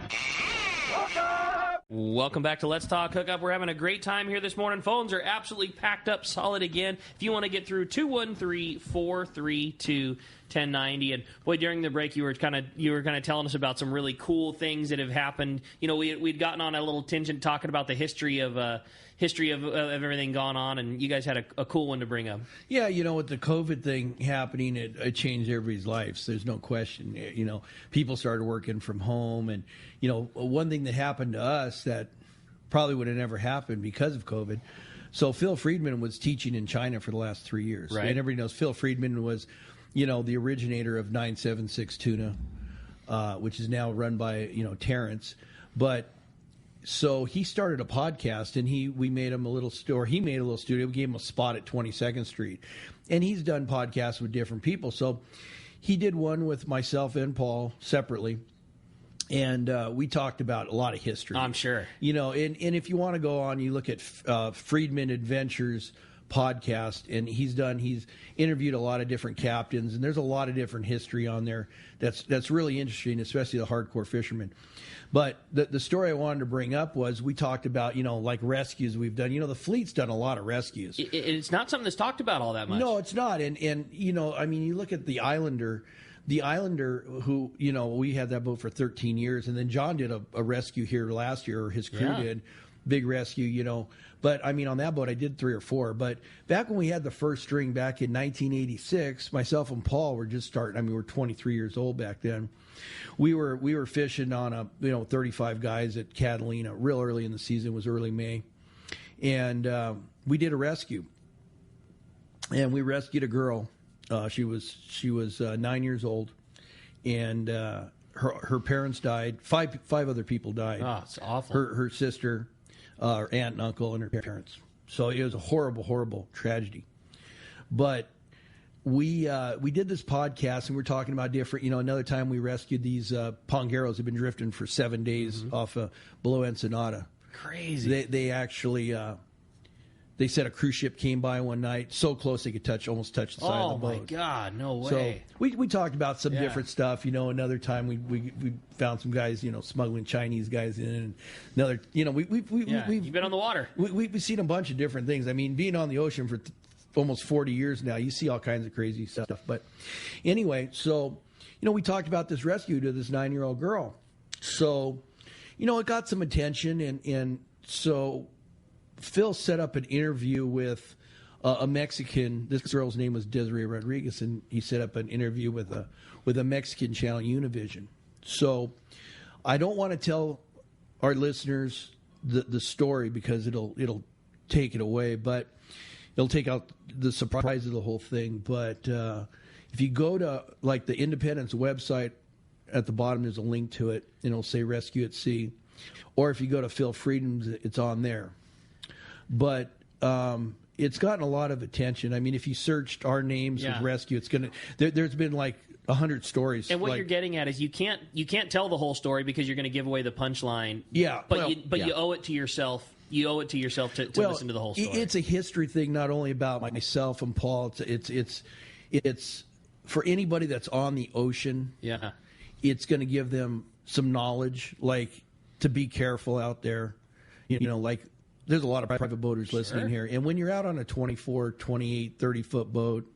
Speaker 2: Welcome back to Let's Talk Hookup. We're having a great time here this morning. Phones are absolutely packed up solid again. If you want to get through, 213-432-1090. And boy, during the break, you were kind of telling us about some really cool things that have happened. You know, we'd gotten on a little tangent talking about the history of everything gone on, and you guys had a cool one to bring up.
Speaker 9: Yeah, you know, with the COVID thing happening, it changed everybody's lives. There's no question. You know, people started working from home, and, you know, one thing that happened to us that probably would have never happened because of COVID. So Phil Friedman was teaching in China for the last 3 years.
Speaker 2: Right.
Speaker 9: And everybody knows Phil Friedman was, you know, the originator of 976 Tuna, which is now run by, you know, Terrence. But so he started a podcast, and we made him a little store. He made a little studio. We gave him a spot at 22nd Street, and he's done podcasts with different people. So he did one with myself and Paul separately, And we talked about a lot of history.
Speaker 2: I'm sure.
Speaker 9: And if you want to go on, you look at Friedman Adventures podcast, and he's interviewed a lot of different captains, and there's a lot of different history on there that's really interesting, especially the hardcore fishermen. But the story I wanted to bring up was we talked about, like rescues we've done. The fleet's done a lot of rescues.
Speaker 2: It's not something that's talked about all that much.
Speaker 9: No, it's not. And you look at the Islander, who, we had that boat for 13 years, and then John did a rescue here last year, or his crew did. Big rescue, But, on that boat I did 3 or 4. But back when we had the first string back in 1986, myself and Paul were just starting. We were 23 years old back then. We were fishing on 35 guys at Catalina real early in the season. It was early May. And we did a rescue. And we rescued a girl. She was 9 years old. And her parents died. Five other people died.
Speaker 2: Oh, it's awful.
Speaker 9: Her sister, her aunt and uncle, and her parents. So it was a horrible, horrible tragedy. But we did this podcast, and we're talking about different. Another time we rescued these pongueros who've been drifting for 7 days off below Ensenada.
Speaker 2: Crazy.
Speaker 9: They actually they said a cruise ship came by one night, so close they could almost touch the side of the boat.
Speaker 2: Oh my God, no way!
Speaker 9: So we talked about some different stuff. Another time we found some guys, smuggling Chinese guys in. And another, we've
Speaker 2: been on the water.
Speaker 9: We've seen a bunch of different things. Being on the ocean for almost 40 years now, you see all kinds of crazy stuff. But anyway, so we talked about this rescue to this 9-year-old girl. So it got some attention, and so Phil set up an interview with a Mexican. This girl's name was Desiree Rodriguez, and he set up an interview with a Mexican channel, Univision. So I don't want to tell our listeners the story because it'll take it away, but it'll take out the surprise of the whole thing. But if you go to the Independence website, at the bottom there's a link to it, and it'll say Rescue at Sea. Or if you go to Phil Friedman's, it's on there. But it's gotten a lot of attention. If you searched our names with rescue, it's gonna. There's been 100 stories.
Speaker 2: And what you're getting at is you can't tell the whole story because you're going to give away the punchline.
Speaker 9: Yeah,
Speaker 2: but you owe it to yourself. You owe it to yourself to listen to the whole story.
Speaker 9: It's a history thing, not only about myself and Paul. It's for anybody that's on the ocean.
Speaker 2: Yeah,
Speaker 9: it's going to give them some knowledge, to be careful out there. There's a lot of private boaters listening here. And when you're out on a 24, 28, 30-foot boat,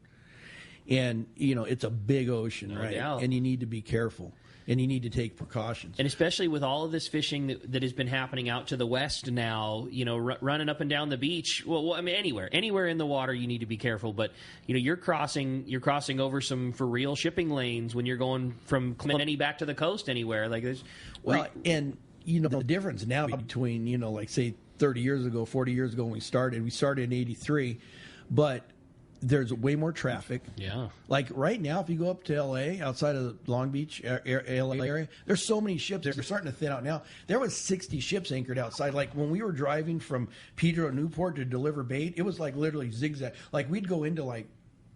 Speaker 9: and, it's a big ocean, right?
Speaker 2: Doubt.
Speaker 9: And you need to be careful, and you need to take precautions.
Speaker 2: And especially with all of this fishing that has been happening out to the west now, running up and down the beach. Well, anywhere in the water, you need to be careful. But, you're crossing over some for real shipping lanes when you're going from Clemente back to the coast anywhere.
Speaker 9: The difference now between, say, 30 years ago, 40 years ago when we started in 83, but there's way more traffic.
Speaker 2: Yeah.
Speaker 9: Right now, if you go up to L.A., outside of the Long Beach L.A. area, there's so many ships. They're starting to thin out now. There was 60 ships anchored outside. When we were driving from Pedro Newport to deliver bait, it was literally zigzag. We'd go into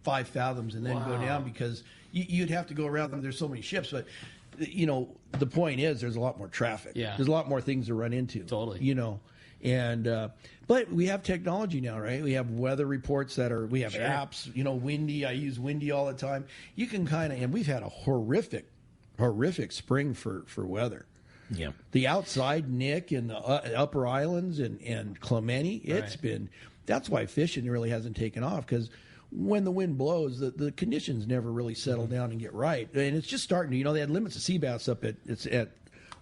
Speaker 9: 5 fathoms and then go down because you'd have to go around them. There's so many ships. But, the point is there's a lot more traffic.
Speaker 2: Yeah.
Speaker 9: There's a lot more things to run into.
Speaker 2: Totally.
Speaker 9: And but we have technology now, right? We have weather reports we have apps, Windy. I use Windy all the time. You can and we've had a horrific spring for weather.
Speaker 8: Yeah.
Speaker 9: The outside Nick and the upper islands and Clemente, it's been, that's why fishing really hasn't taken off, because when the wind blows, the conditions never really settle down and get right. And it's just starting to, they had limits of sea bass up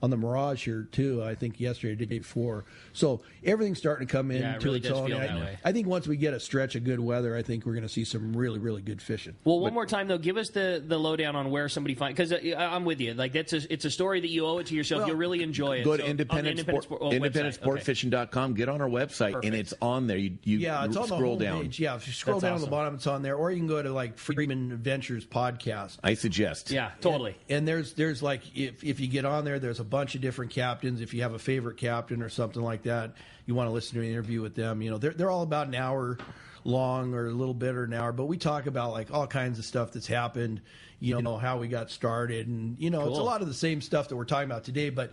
Speaker 9: on the Mirage here too, I think yesterday, the day before. So everything's starting to come in
Speaker 2: it
Speaker 9: to
Speaker 2: really
Speaker 9: its
Speaker 2: does
Speaker 9: own.
Speaker 2: feel that way.
Speaker 9: I think once we get a stretch of good weather, I think we're going to see some really, really good fishing.
Speaker 2: Well, one more time though, give us the lowdown on where somebody finds, because I'm with you. It's a story that you owe it to yourself. You'll really enjoy it.
Speaker 8: Go to independentsportfishing.com. Get on our website. Perfect. And it's on there. You
Speaker 9: it's on
Speaker 8: scroll
Speaker 9: the
Speaker 8: down.
Speaker 9: Page. Yeah, if you scroll down on the bottom, it's on there. Or you can go to Friedman Adventures podcast.
Speaker 8: I suggest.
Speaker 2: Yeah, totally.
Speaker 9: And there's if you get on there, there's a bunch of different captains. If you have a favorite captain or something like that, you want to listen to an interview with them. They're all about an hour long or a little bit or an hour, but we talk about like all kinds of stuff that's happened, how we got started, and cool. It's a lot of the same stuff that we're talking about today, but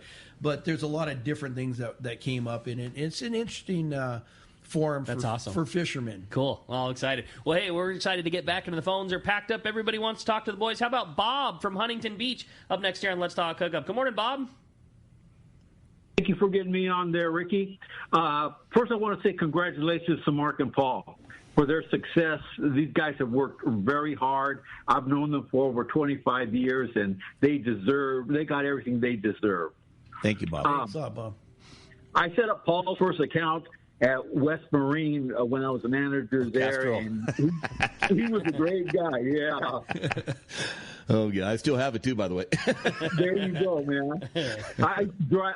Speaker 9: there's a lot of different things that came up in it. It's an interesting forum for fishermen.
Speaker 2: Cool. Well, excited. Well, hey, we're excited to get back into the phones. They're packed up. Everybody wants to talk to the boys. How about Bob from Huntington Beach up next here on Let's Talk Hookup? Good morning, Bob.
Speaker 17: Thank you for getting me on there, Ricky. First, I want to say congratulations to Mark and Paul for their success. These guys have worked very hard. I've known them for over 25 years, and they got everything they deserve.
Speaker 8: Thank you, Bob.
Speaker 9: Thanks a lot, Bob.
Speaker 17: I set up Paul's first account at West Marine when I was a manager there, and he was a great guy, yeah.
Speaker 8: Oh, yeah, I still have it, too, by the way.
Speaker 17: There you go, man. I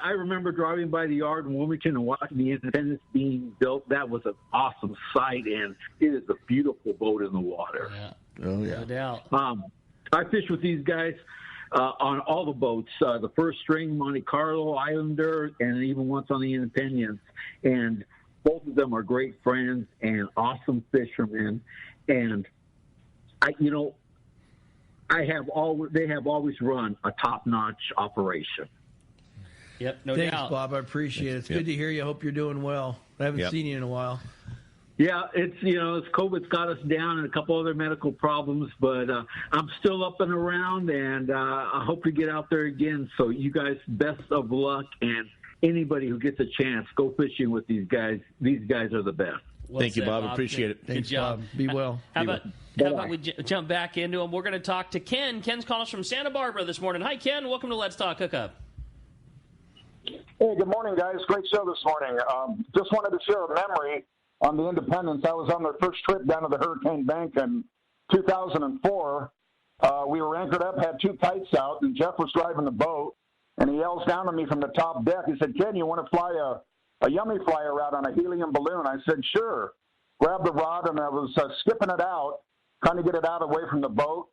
Speaker 17: remember driving by the yard in Wilmington and watching the Independence being built. That was an awesome sight, and it is a beautiful boat in the water.
Speaker 2: Yeah.
Speaker 8: Oh, yeah.
Speaker 2: No doubt.
Speaker 17: I fished with these guys on all the boats, the first string, Monte Carlo, Islander, and even once on the Independence. And both of them are great friends and awesome fishermen. And they have always run a top-notch operation.
Speaker 2: Yep, no
Speaker 9: Thanks,
Speaker 2: doubt.
Speaker 9: Bob. I appreciate it. It's good to hear you. I hope you're doing well. I haven't seen you in a while.
Speaker 17: Yeah, it's COVID's got us down and a couple other medical problems, but I'm still up and around, and I hope to get out there again. So you guys, best of luck, and anybody who gets a chance, go fishing with these guys. These guys are the best.
Speaker 2: Well
Speaker 8: Thank you, Bob.
Speaker 2: Bob.
Speaker 8: Appreciate it.
Speaker 9: Thanks,
Speaker 2: job.
Speaker 9: Bob. Be well.
Speaker 2: How about we jump back into them? We're going to talk to Ken. Ken's calling us from Santa Barbara this morning. Hi, Ken. Welcome to Let's Talk Hookup.
Speaker 18: Hey, good morning, guys. Great show this morning. Just wanted to share a memory on the Independence. I was on their first trip down to the Hurricane Bank in 2004. We were anchored up, had two kites out, and Jeff was driving the boat, and he yells down at me from the top deck. He said, "Ken, you want to fly a yummy flyer out on a helium balloon?" I said, "Sure." Grabbed the rod, and I was skipping it out, trying to get it out away from the boat.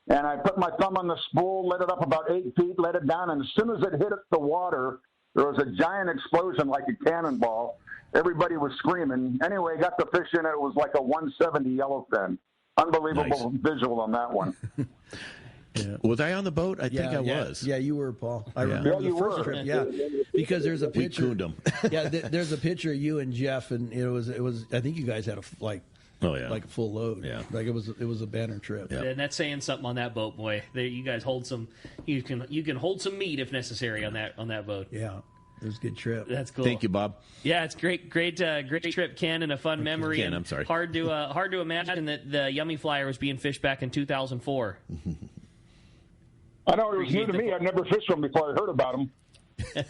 Speaker 18: And I put my thumb on the spool, let it up about 8 feet, let it down, and as soon as it hit the water, there was a giant explosion like a cannonball. Everybody was screaming. Anyway, got the fish in it. It was like a 170 yellowfin. Unbelievable visual on that one.
Speaker 8: Yeah. Was I on the boat? I think I was.
Speaker 9: Yeah, you were, Paul. I remember the first trip. Yeah, because there's a picture.
Speaker 8: We cooned them.
Speaker 9: Yeah, there's a picture of you and Jeff, and it was. I think you guys had like a full load.
Speaker 8: Yeah,
Speaker 9: like it was a banner trip.
Speaker 2: Yeah. And that's saying something on that boat, boy. You guys hold some. You can hold some meat if necessary on that boat.
Speaker 9: Yeah. It was a good trip.
Speaker 2: That's cool.
Speaker 8: Thank you, Bob.
Speaker 2: Yeah, it's great trip, Ken, and a fun memory.
Speaker 8: Ken, I'm sorry.
Speaker 2: Hard to imagine that the Yummy Flyer was being fished back in 2004.
Speaker 18: I know, it was new to me. I'd never fished them before I heard about them.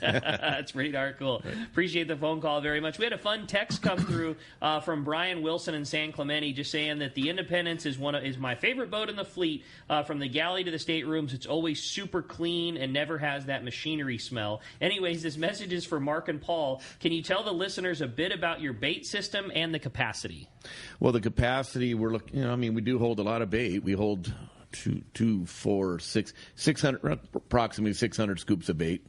Speaker 2: That's pretty darn cool. Appreciate the phone call very much. We had a fun text come through from Brian Wilson in San Clemente, just saying that the Independence is my favorite boat in the fleet. From the galley to the staterooms, it's always super clean and never has that machinery smell. Anyways, this message is for Mark and Paul. Can you tell the listeners a bit about your bait system and the capacity?
Speaker 8: Well, the capacity, we're looking. We do hold a lot of bait. We hold 600, approximately 600 scoops of bait.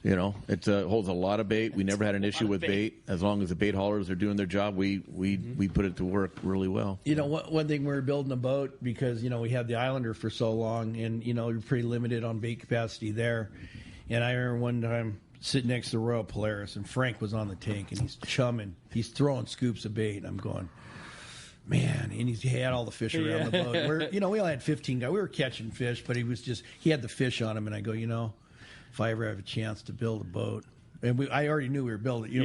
Speaker 8: It holds a lot of bait. We never had an issue with bait. As long as the bait haulers are doing their job, we put it to work really well.
Speaker 9: One thing, we were building a boat because, we had the Islander for so long, and, you're pretty limited on bait capacity there. And I remember one time sitting next to the Royal Polaris, and Frank was on the tank, and he's chumming. He's throwing scoops of bait. I'm going, man, and he had all the fish around the boat. We only had 15 guys. We were catching fish, but he had the fish on him, and I go, if I ever have a chance to build a boat, and I already knew we were building. We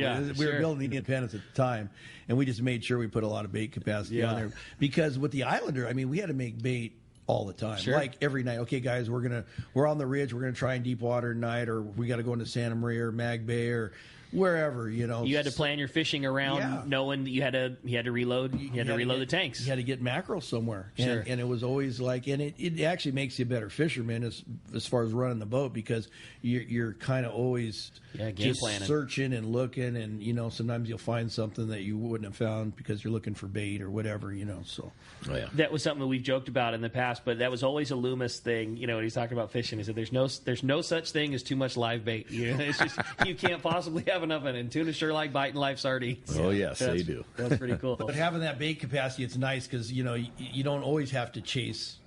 Speaker 9: were building the Independence at the time, and we just made sure we put a lot of bait capacity on there because with the Islander, we had to make bait all the time, like every night. Okay, guys, we're on the ridge. We're gonna try and deep water tonight, or we got to go into Santa Maria or Mag Bay or wherever,
Speaker 2: You had to plan your fishing around knowing that you had to reload. You had to reload the tanks.
Speaker 9: You had to get mackerel somewhere.
Speaker 2: Sure.
Speaker 9: And it was always like, and it actually makes you a better fisherman as far as running the boat, because you're kind of always just searching and looking, and sometimes you'll find something that you wouldn't have found because you're looking for bait or whatever. So
Speaker 2: that was something that we've joked about in the past, but that was always a Loomis thing. When he's talking about fishing, he said there's no such thing as too much live bait. It's just you can't possibly have enough of it. And tuna sure like biting live sardines.
Speaker 8: Oh yes, they do.
Speaker 2: That's pretty cool.
Speaker 9: But having that bait capacity, it's nice because you don't always have to chase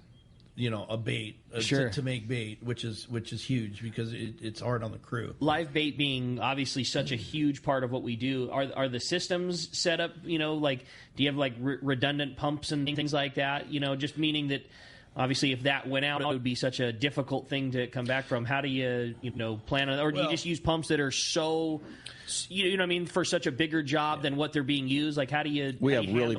Speaker 9: a bait to make bait, which is huge because it's hard on the crew.
Speaker 2: Live bait being obviously such a huge part of what we do. Are the systems set up? Do you have like redundant pumps and things like that? Just meaning that. Obviously, if that went out, it would be such a difficult thing to come back from. How do you, plan on, or do you just use pumps that are so, for such a bigger job than what they're being used? Like, how do you?
Speaker 8: We have really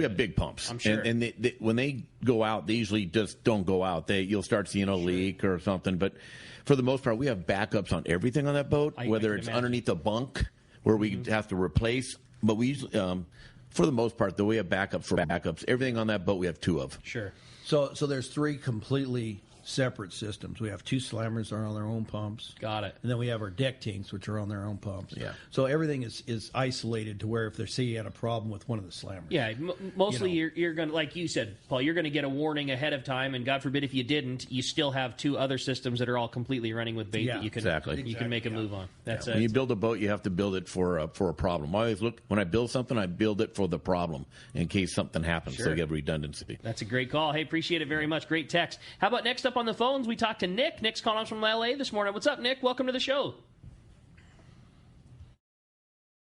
Speaker 8: big pumps.
Speaker 2: I'm sure.
Speaker 8: And they, when they go out, they usually just don't go out. You'll start seeing a leak or something. But for the most part, we have backups on everything on that boat, whether it's underneath a bunk where we have to replace. But we usually, for the most part, though, we have backups for backups. Everything on that boat, we have 2 of.
Speaker 2: Sure.
Speaker 9: So there's 3 completely separate systems. We have 2 slammers that are on their own pumps.
Speaker 2: Got it.
Speaker 9: And then we have our deck tanks, which are on their own pumps.
Speaker 8: Yeah.
Speaker 9: So everything is isolated to where if they say you had a problem with one of the slammers.
Speaker 2: Yeah, mostly you're going to, like you said, Paul, you're going to get a warning ahead of time, and God forbid if you didn't, you still have 2 other systems that are all completely running with bait that you can make a move on. That's
Speaker 8: when you build a boat, you have to build it for a problem. I always look, when I build something, I build it for the problem in case something happens, so you have redundancy.
Speaker 2: That's a great call. Hey, appreciate it very much. Great text. How about next up on the phones, we talk to Nick. Nick's calling us from L.A. this morning. What's up, Nick? Welcome to the show.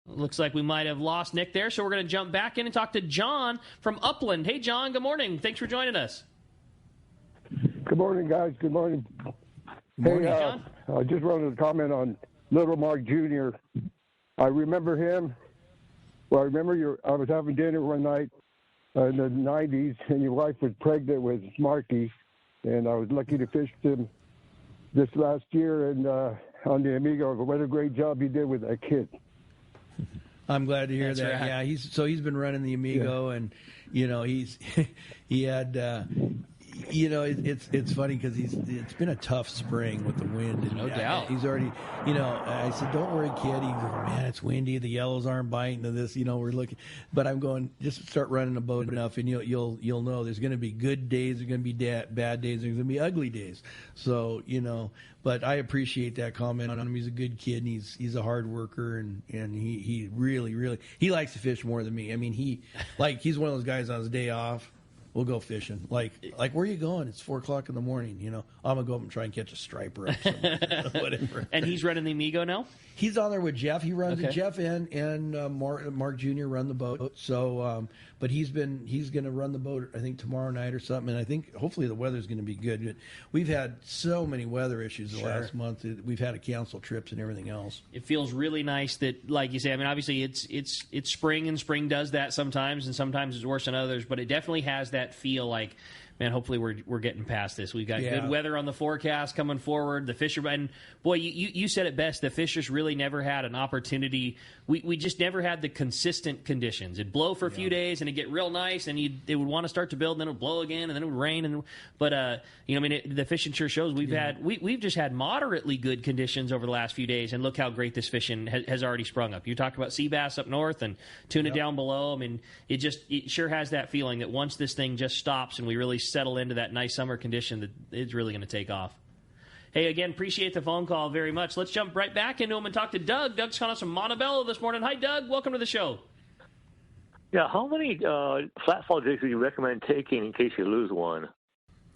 Speaker 2: Looks like we might have lost Nick there, so we're going to jump back in and talk to John from Upland. Hey, John, good morning. Thanks for joining us.
Speaker 19: Good morning, guys. Good morning.
Speaker 2: Good morning, John.
Speaker 19: I just wanted to comment on Little Mark Jr. I remember him. Well, I remember I was having dinner one night in the 90s, and your wife was pregnant with Marky, and I was lucky to fish him this last year and on the Amigo. What a great job you did with that kid.
Speaker 9: I'm glad to hear
Speaker 2: That's
Speaker 9: that.
Speaker 2: right.
Speaker 9: Yeah, he's been running the Amigo, and he had. It's funny because it's been a tough spring with the wind. And
Speaker 2: no doubt.
Speaker 9: He's already, I said, don't worry, kid. He goes, man, it's windy. The yellows aren't biting. And this, we're looking. But I'm going, just start running a boat enough, and you'll know there's going to be good days. There's going to be bad days. There's going to be ugly days. So but I appreciate that comment on him. He's a good kid, and he's a hard worker, and he really, really he likes to fish more than me. I mean, he's one of those guys on his day off. We'll go fishing. Like, where are you going? It's 4:00 in the morning. I'm gonna go up and try and catch a striper or something. Whatever.
Speaker 2: And he's running the Amigo now?
Speaker 9: He's on there with Jeff. He runs it. Jeff and Mark Jr. run the boat. So, but he's gonna run the boat, I think, tomorrow night or something. And I think hopefully the weather's gonna be good. We've had so many weather issues the last month. We've had to cancel trips and everything else.
Speaker 2: It feels really nice that, like you say, I mean, obviously it's spring, and spring does that sometimes, and sometimes it's worse than others. But it definitely has that feel like, man, hopefully we're getting past this. We've got good weather on the forecast coming forward. The fishermen, boy, you said it best. The fishers really never had an opportunity. We just never had the consistent conditions. It'd blow for a few days, and it'd get real nice, and they would want to start to build, and then it would blow again, and then it would rain. The fishing sure shows we've just had moderately good conditions over the last few days, and look how great this fishing has already sprung up. You talked about sea bass up north and tuna down below. I mean, it sure has that feeling that once this thing just stops and we really settle into that nice summer condition, that it's really going to take off. Hey, again, appreciate the phone call very much. Let's jump right back into him and talk to Doug. Doug's calling us from Montebello this morning. Hi, Doug. Welcome to the show.
Speaker 20: Yeah, how many flatfall jigs do you recommend taking in case you lose one?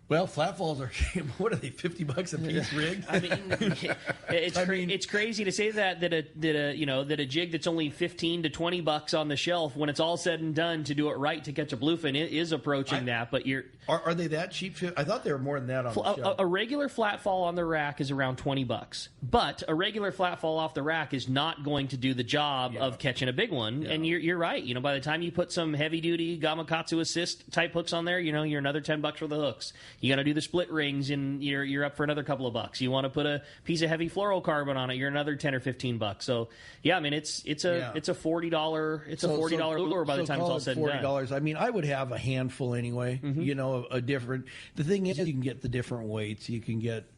Speaker 9: Well, flatfalls are, what are they, $50 a piece rig?
Speaker 2: I mean, it's crazy to say that a jig that's only $15 to $20 on the shelf, when it's all said and done, to do it right to catch a bluefin is approaching that. But
Speaker 9: are they that cheap? I thought they were more than that on the shelf.
Speaker 2: A regular flatfall on the rack is around $20, but a regular flatfall off the rack is not going to do the job of catching a big one. Yeah. And you're right. By the time you put some heavy duty Gamakatsu assist type hooks on there, you're another $10 for the hooks. You got to do the split rings, and you're up for another couple of bucks. You want to put a piece of heavy fluorocarbon on it, you're another $10 or $15. So yeah, I mean it's a $40 lure by the time it's all said and done.
Speaker 9: $40. I mean, I would have a handful anyway. You know, a different. The thing is, you can get the different weights. You can get,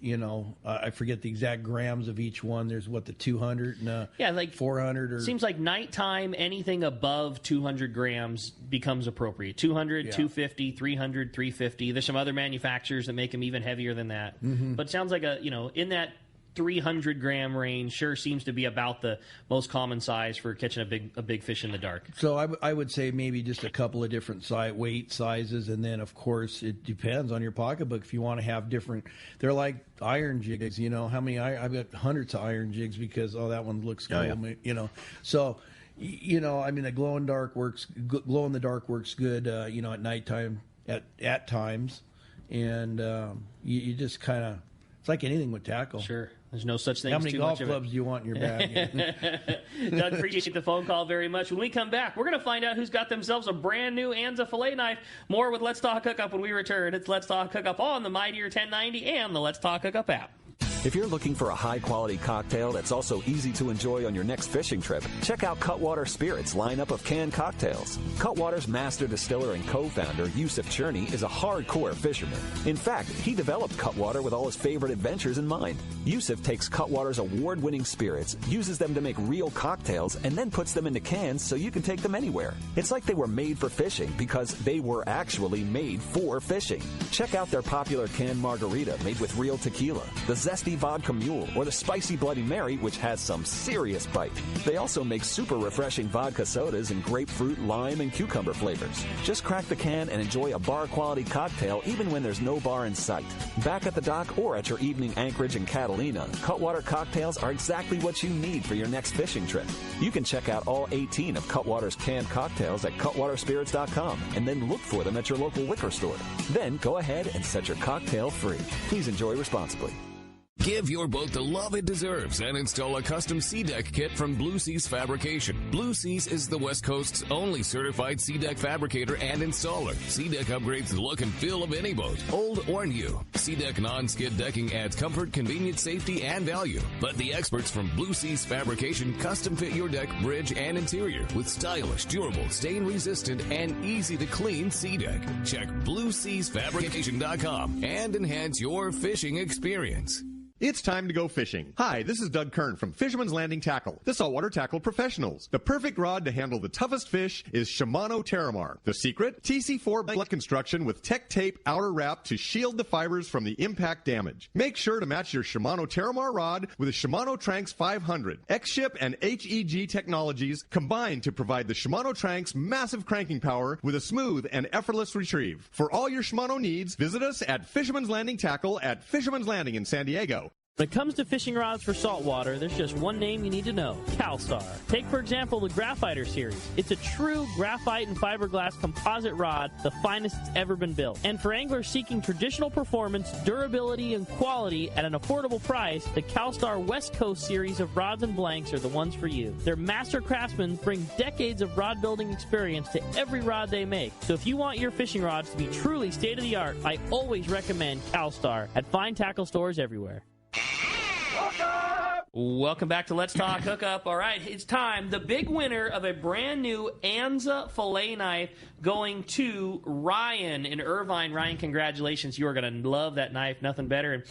Speaker 9: I forget the exact grams of each one. There's the 200 and like 400. Or
Speaker 2: seems like nighttime, anything above 200 grams becomes appropriate. 200, 250, 300, 350. There's some other manufacturers that make them even heavier than that. But it sounds like in that 300 gram range sure seems to be about the most common size for catching a big fish in the dark. So
Speaker 9: I would say maybe just a couple of different weight sizes, and then of course it depends on your pocketbook. If you want to have different, they're like iron jigs. How many? I've got hundreds of iron jigs because that one looks cool. So. I mean, the glow in the dark works good. At nighttime at times, and you just kind of, it's like anything with tackle.
Speaker 2: Sure, there's no such thing.
Speaker 9: How many golf clubs do you want in your bag?
Speaker 2: Doug, appreciate the phone call very much. When we come back, we're going to find out who's got themselves a brand new Anza fillet knife. More with Let's Talk Hookup when we return. It's Let's Talk Hookup on the My Deer 1090 and the Let's Talk Hookup app.
Speaker 21: If you're looking for a high-quality cocktail that's also easy to enjoy on your next fishing trip, check out Cutwater Spirits' lineup of canned cocktails. Cutwater's master distiller and co-founder, Yusuf Cherney, is a hardcore fisherman. In fact, he developed Cutwater with all his favorite adventures in mind. Yusuf takes Cutwater's award-winning spirits, uses them to make real cocktails, and then puts them into cans so you can take them anywhere. It's like they were made for fishing because they were actually made for fishing. Check out their popular canned margarita made with real tequila, the zesty vodka mule, or the spicy Bloody Mary, which has some serious bite. They also make super refreshing vodka sodas in grapefruit, lime, and cucumber flavors. Just crack the can and enjoy a bar-quality cocktail even when there's no bar in sight. Back at the dock or at your evening anchorage in Catalina, Cutwater cocktails are exactly what you need for your next fishing trip. You can check out all 18 of Cutwater's canned cocktails at cutwaterspirits.com and then look for them at your local liquor store. Then go ahead and set your cocktail free. Please enjoy responsibly.
Speaker 15: Give your boat the love it deserves and install a custom sea deck kit from Blue Seas Fabrication. Blue Seas is the West Coast's only certified sea deck fabricator and installer. Sea deck upgrades the look and feel of any boat, old or new. Sea deck non-skid decking adds comfort, convenience, safety, and value. Let the experts from Blue Seas Fabrication custom fit your deck, bridge, and interior with stylish, durable, stain-resistant, and easy-to-clean sea deck. Check BlueSeasFabrication.com and enhance your fishing experience.
Speaker 22: It's time to go fishing. Hi, this is Doug Kern from Fisherman's Landing Tackle, the saltwater tackle professionals. The perfect rod to handle the toughest fish is Shimano Terramar. The secret? TC4 blunt construction with tech tape outer wrap to shield the fibers from the impact damage. Make sure to match your Shimano Terramar rod with a Shimano Tranx 500. X-Ship and HEG technologies combine to provide the Shimano Tranx massive cranking power with a smooth and effortless retrieve. For all your Shimano needs, visit us at Fisherman's Landing Tackle at Fisherman's Landing in San Diego.
Speaker 2: When it comes to fishing rods for saltwater, there's just one name you need to know, CalStar. Take, for example, the Graphiter series. It's a true graphite and fiberglass composite rod, the finest it's ever been built. And for anglers seeking traditional performance, durability, and quality at an affordable price, the CalStar West Coast series of rods and blanks are the ones for you. Their master craftsmen bring decades of rod building experience to every rod they make. So if you want your fishing rods to be truly state-of-the-art, I always recommend CalStar at fine tackle stores everywhere. Welcome back to Let's Talk Hookup. All right, it's time. The big winner of a brand new Anza fillet knife going to Ryan in Irvine. Ryan, congratulations. You are going to love that knife. Nothing better. And,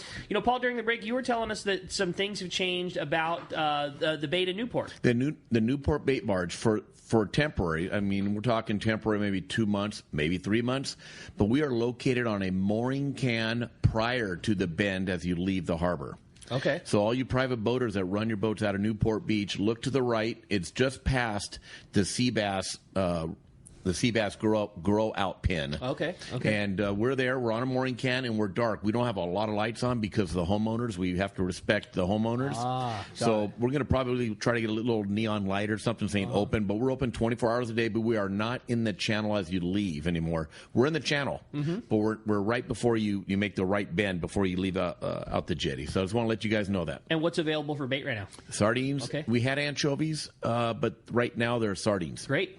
Speaker 2: Paul, during the break, you were telling us that some things have changed about the bait in Newport.
Speaker 8: The Newport bait barge for temporary. I mean, we're talking temporary, maybe 2 months, maybe 3 months. But we are located on a mooring can prior to the bend as you leave the harbor.
Speaker 2: Okay.
Speaker 8: So all you private boaters that run your boats out of Newport Beach, look to the right. It's just past the sea bass grow out pin.
Speaker 2: Okay.
Speaker 8: And we're there. We're on a mooring can, and we're dark. We don't have a lot of lights on because the homeowners. We have to respect the homeowners. So we're going to probably try to get a little neon light or something saying open. But we're open 24 hours a day. But we are not in the channel as you leave anymore. We're in the channel, but we're right before you make the right bend before you leave out the jetty. So I just want to let you guys know that.
Speaker 2: And what's available for bait right now?
Speaker 8: Sardines.
Speaker 2: Okay.
Speaker 8: We had anchovies, but right now they're sardines.
Speaker 2: Great.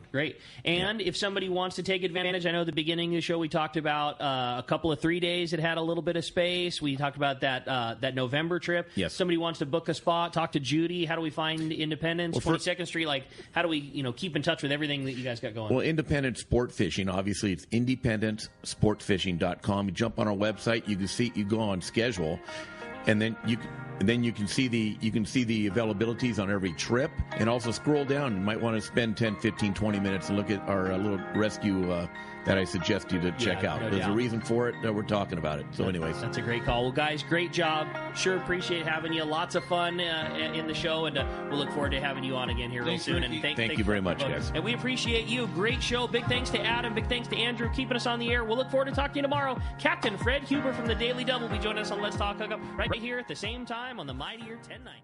Speaker 2: And if somebody wants to take advantage, I know at the beginning of the show we talked about a couple of 3 days that had a little bit of space. We talked about that November trip.
Speaker 8: Yes.
Speaker 2: Somebody wants to book a spot, talk to Judy. How do we find Independence, 22nd Street? Like, how do we keep in touch with everything that you guys got going?
Speaker 8: Well, Independent Sport Fishing, obviously, it's independentsportfishing.com. You jump on our website, you go on schedule, and then you can see the availabilities on every trip, and also scroll down. You might want to spend 10, 15, 20 minutes and look at our little rescue that I suggest you to check out. There's a reason for it that we're talking about it. So anyways.
Speaker 2: That's a great call. Well, guys, great job. Sure appreciate having you. Lots of fun in the show, and we'll look forward to having you on again here real soon. And
Speaker 8: thank you very much, guys.
Speaker 2: And we appreciate you. Great show. Big thanks to Adam. Big thanks to Andrew keeping us on the air. We'll look forward to talking to you tomorrow. Captain Fred Huber from the Daily Double will be joining us on Let's Talk Hookup right here at the same time on the Mightier 1090.